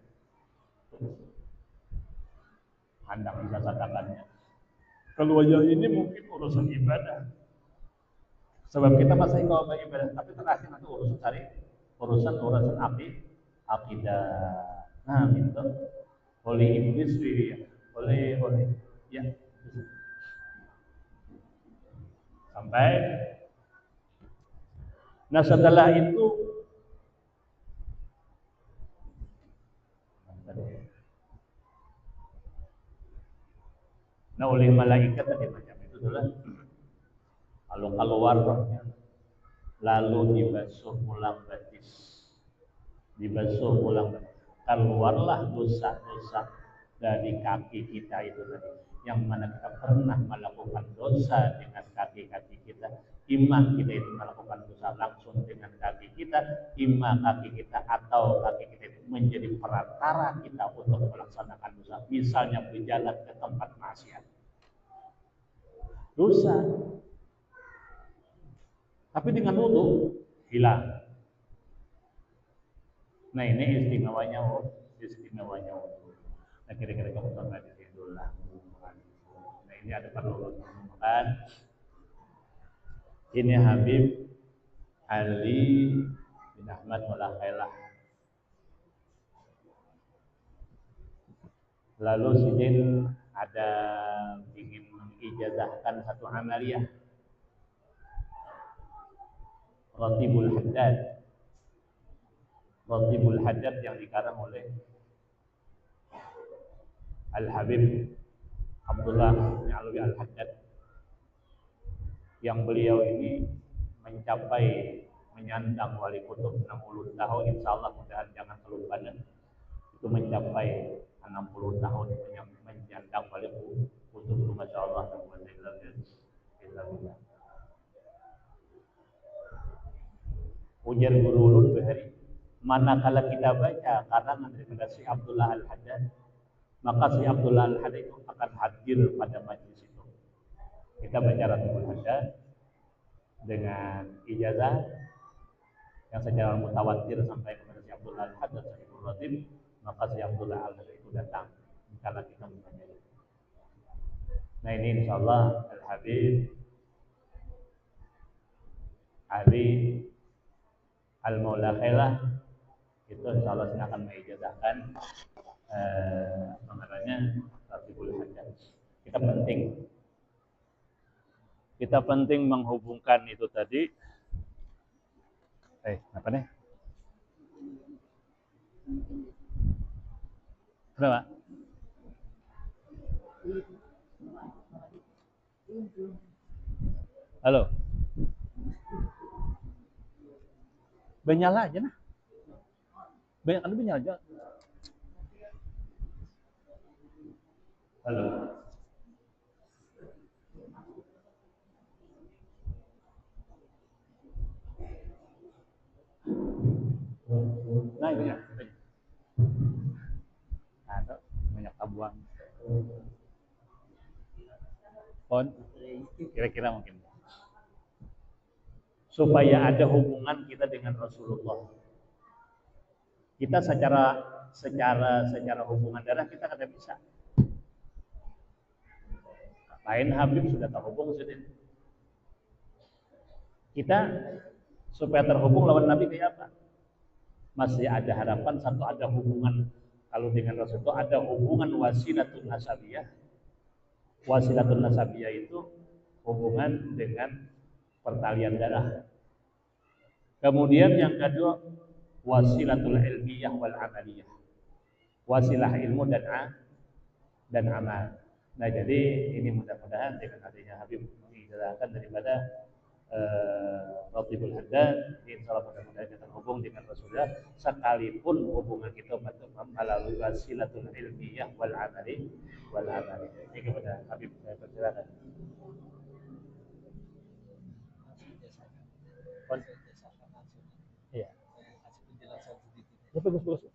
Anda bisa katakannya. Kalau aja ini mungkin urusan ibadah. Sebab kita masih ingin ibadah, tapi terakhir nanti urusan akidah. Nah, itu oleh iblis ya, oleh ya sampai. Nah setelah itu nah oleh malaikat tadi macam itu adalah kalau keluar rohnya lalu dibasuh ulang batis, keluarlah dosa-dosa dari kaki kita itu tadi, yang mana kita pernah melakukan dosa dengan kaki-kaki kita. Imam kita itu melakukan dosa langsung dengan kaki kita, imam kaki kita atau kaki kita itu menjadi perantara kita untuk melaksanakan dosa, misalnya berjalan ke tempat maksiat, dosa. Tapi dengan wudu hilang. Nah ini istimewanya wudu. Nah kira-kira kamu pernah di dulu lah. Nah ini ada perlu kan? Ini Habib Ali bin Ahmad Mulakailah. Lalu Sidin ada ingin mengijazahkan satu amaliyah Ratibul Haddad yang dikarang oleh Al-Habib Abdullah bin Alwi Al-Haddad, yang beliau ini mencapai menyandang wali kutub 60 tahun, insya Allah mudah-mudahan jangan kelupaan, itu mencapai 60 tahun menyandang wali kutub, masya Allah. Ujar guru ulun bahari, manakala kita baca karangan daripada si Abdullah Al-Haddad, maka si Abdullah Al-Haddad itu akan hadir pada majlis itu. Kita baca Ratibul Haddad dengan ijazah yang secara mutawatir sampai kepada si Abdullah Al-Haddad Sahibul Ratib, maka si Abdullah Al-Haddad itu datang kala kita membaca. Nah ini insyaallah Al-Habib Ali Al-Mulakailah itu insyaallah saya akan mengijazahkan mengenanya Ratibul Haddad. Kita penting menghubungkan itu tadi. Apa nih? Berapa? Halo. Benyala aja nah. Banyak kan benyala aja. Halo. Nah itu ya. Ada banyak tabuan. Pon, kira-kira mungkin. Supaya ada hubungan kita dengan Rasulullah. Kita secara hubungan darah kita kada bisa. Lain Habib sudah terhubung sudah. Kita supaya terhubung lawan Nabi kayak apa? Masih ada harapan satu, ada hubungan. Kalau dengan Rasul itu ada hubungan wasilatun nasabiyah. Wasilatun nasabiyah itu hubungan dengan pertalian darah. Kemudian yang kedua wasilatul ilmiyah wal amaliyah. Wasilah ilmu dan amal. Nah jadi ini mudah-mudahan dengan adanya Habib mengijazahkan daripada Ratibul Haddad. Insya Allah mudah-mudahan kita terhubung dengan Rasulullah sekalipun hubungan kita melalui wasilatul ilmiyah wal amali wal amali. Ini kepada Habib saya persilakan. Iya. Ya, bagus bagus. Ya.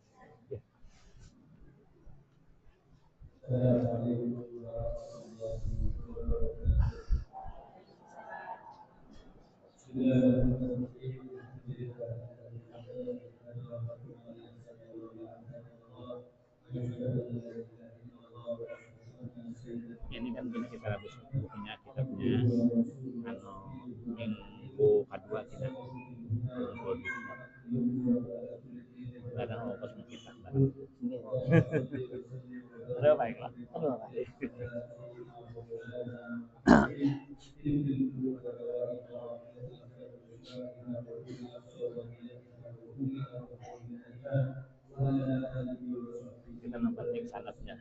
Ini kan kita habis bukunya kita punya anu minggu kedua kita ngumpul di kadang ongkos kita barang. Udah baiklah. Kita nampak link sanatnya.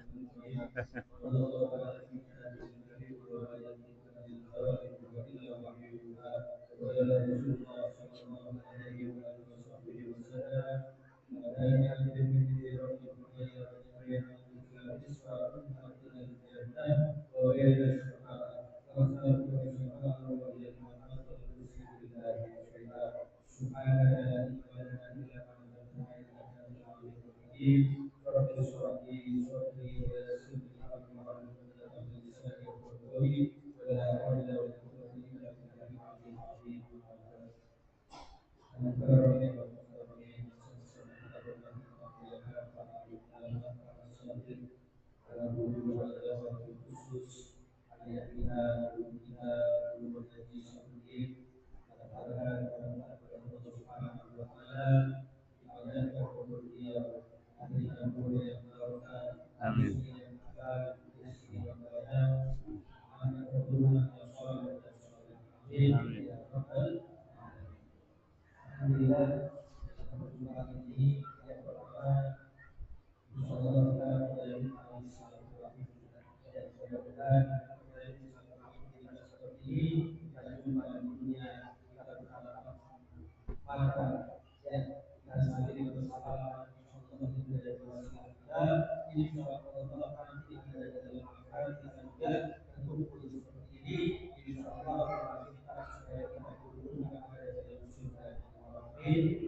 Amin. Amin.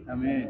Amin.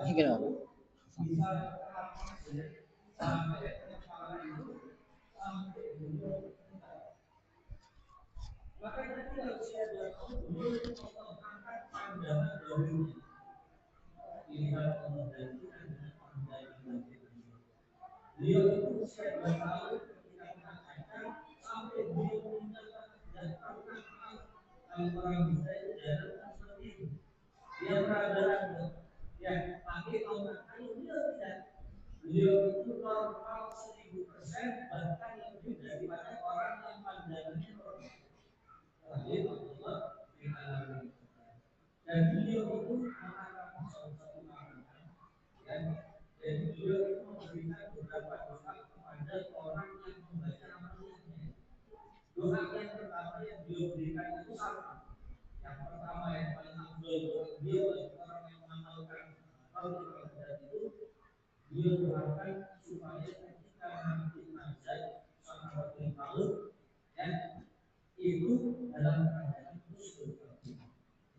Ini kenapa? Doa yang pertama yang beliau berikan itu sama. Yang pertama yang paling afdol buat beliau bagi orang yang mengamalkan kalau itu beliau doakan supaya ketika nanti nazar sama maut ya itu dalam keadaan khusyuk.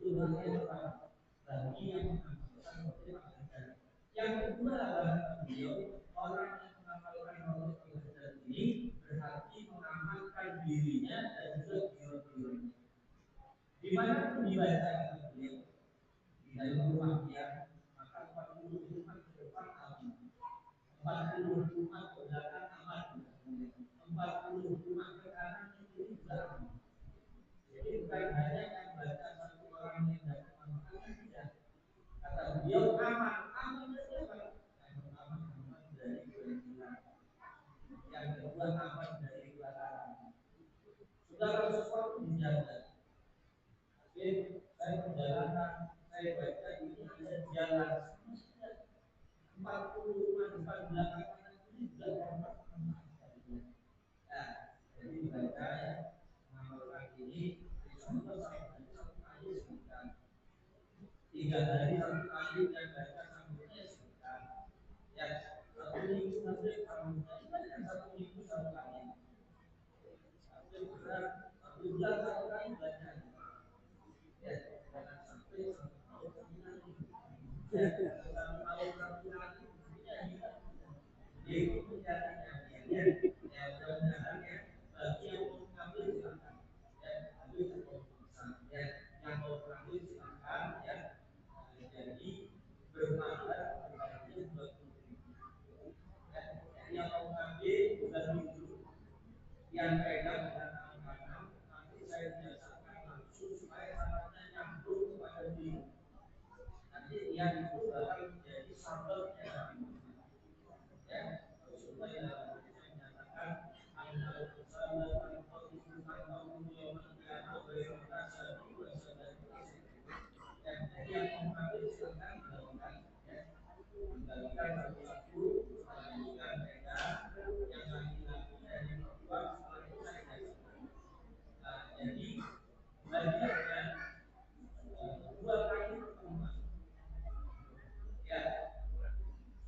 Itu doa yang pertama bagi yang mengamalkan nazar. Yang kedua adalah beliau orang yang mengamalkan nazar ini berarti mengamalkan dirinya dan juga diri-dirinya. Di mana pun dibaca beliau di dalam rumah dia maka 40 rumah ke depan aman, 40 rumah ke belakang aman, 40 rumah ke kanan kiri juga aman. Jadi bukan hanya yang baca satu orang yang dapat manfaat tidak. Kata beliau aman, aman dari apa? Yang pertama aman dari kebencian, yang kedua aman dari kelaparan. Segala sesuatu dijaga. Oke, saya perjalanan, saya baca ini ada jalan 40 rumah depan belakang ini juga dapat manfaat. Nah, jadi dibaca ya, mengamalkan ini, insya Allah satu kali sebentar. 3 hari satu kali dan baca sambutnya sebentar. Ya, 1 minggu nanti sambutnya, satu minggu satu kali. 1 bulan 1 kali baca. Ya, jangan sampai tahun lagi. Ya, tahun lagi. Itu caranya. Ya, mudah-mudahan ya bagi yang mau mengambil silakan. Ya, ambil keputusan. Ya, yang mau mengambil silakan. Ya, jadi bermanfaat harganya 20.000. Ya, yang mau mengambil bukan dulu. Yang pegang dengan tangan nanti saya biasakan langsung supaya tangannya nyambung kepada diri. Nanti yang itu bakal menjadi sambelnya. Ya, supaya saya menyatakan amal bersama atau hubungan kaum yang berrasa dan yang mengambil silakan dilakukan ya dilakukan satu-satu melanjutkan mereka yang laki-laki dan yang perempuan setelah itu saya jelaskan. Nah, jadi bagiannya 2 kali pertemuan ya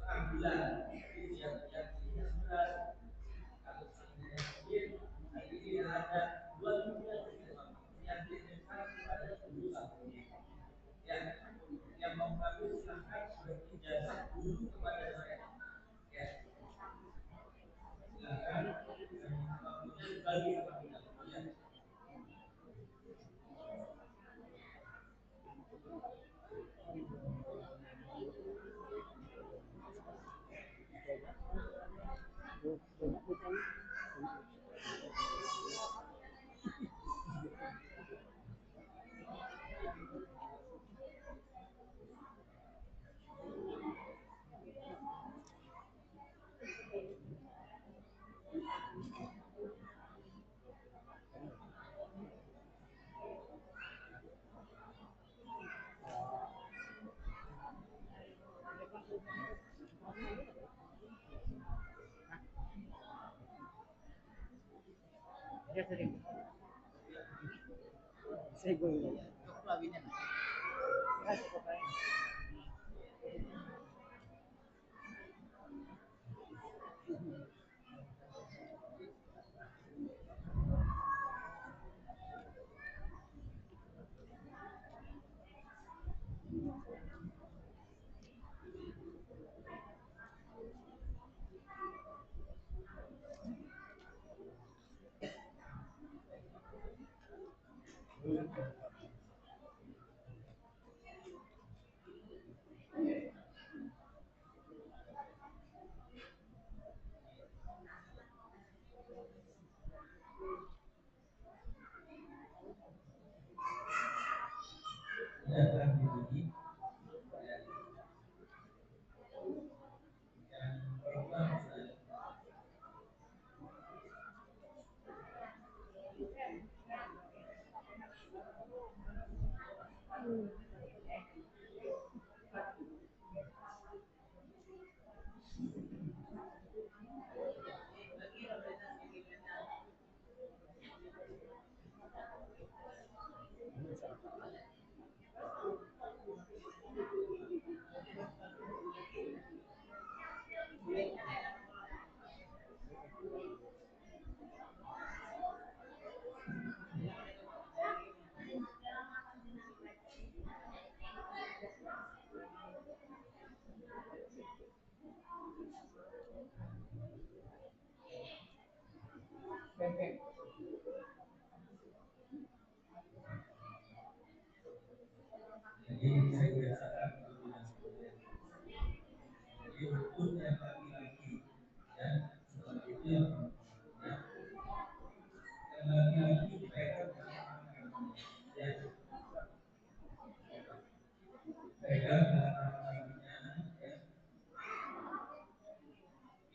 sebulan jadi yang ini berat kalau seandainya mungkin hari ini ada 2 minggu yang didekat pada 21 ya yang mau kami silahkan berijazah dulu kepada saya ya silahkan kemudian bagi ya. Ya sering. Seguro. Kelabinan. Ya, cukup aja. Ya, lagi yang perempuan Jadi saya biasakan kalau jadi untuk yang laki-laki ya seperti itu yang perempuan ya. Yang laki-laki dipegang dengan ya pegang dengan kakinya ya.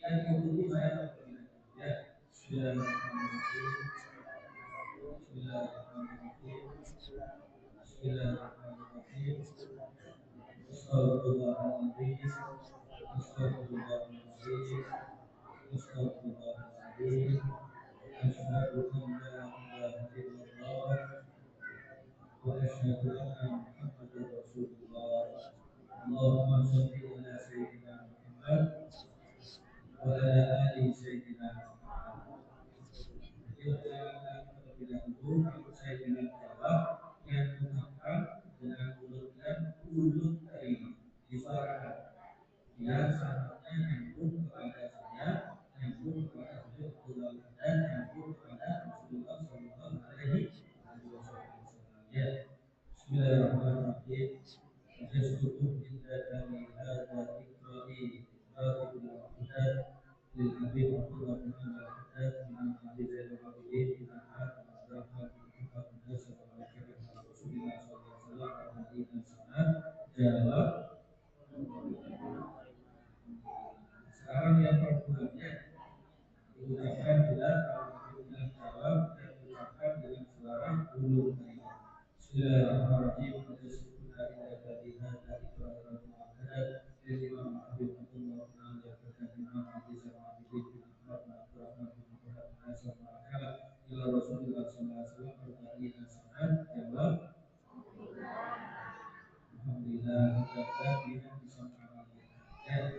Yang ikuti saya ya sudah Bismillahirrahmanirrahim. Astagfirullahaladzim. Astagfirullahaladzim. Astagfirullahaladzim. Asyhadu an la ilaha illallah wa asyhadu anna Muhammadar Rasulullah. Allahumma shalli ala sayyidina Muhammad wa ala ali sayyidina Muhammad. Jadi terlebih dahulu kalau saya bilang jawab yang mengucapkan dengan mulut dan mulut terima disuarakan. Dia sahabatnya nyambung kepada saya, nyambung kepada Rasulullah dan nyambung kepada Rasulullah Sallallahu Alaihi Wasallam. Ya, Bismillahirrahmanirrahim. Yasduqu inda dari hada ikrari Rabbul Muhammad lil Habib Abdullah bin Al-Haddad min Abi Zaid al-Abidin bin Ahmad bin Abdurrahman bin Muhammad bin Nasr al-Rasulullah Sallallahu Alaihi Wasallam. Jawab. Sekarang yang perempuannya diucapkan bila bilang jawab dan diucapkan dengan suara ulur terima. Bismillahirrahmanirrahim. Bismillahirrahmanirrahim. Alhamdulillah, mudah-mudahan kita bisa mengamalkan.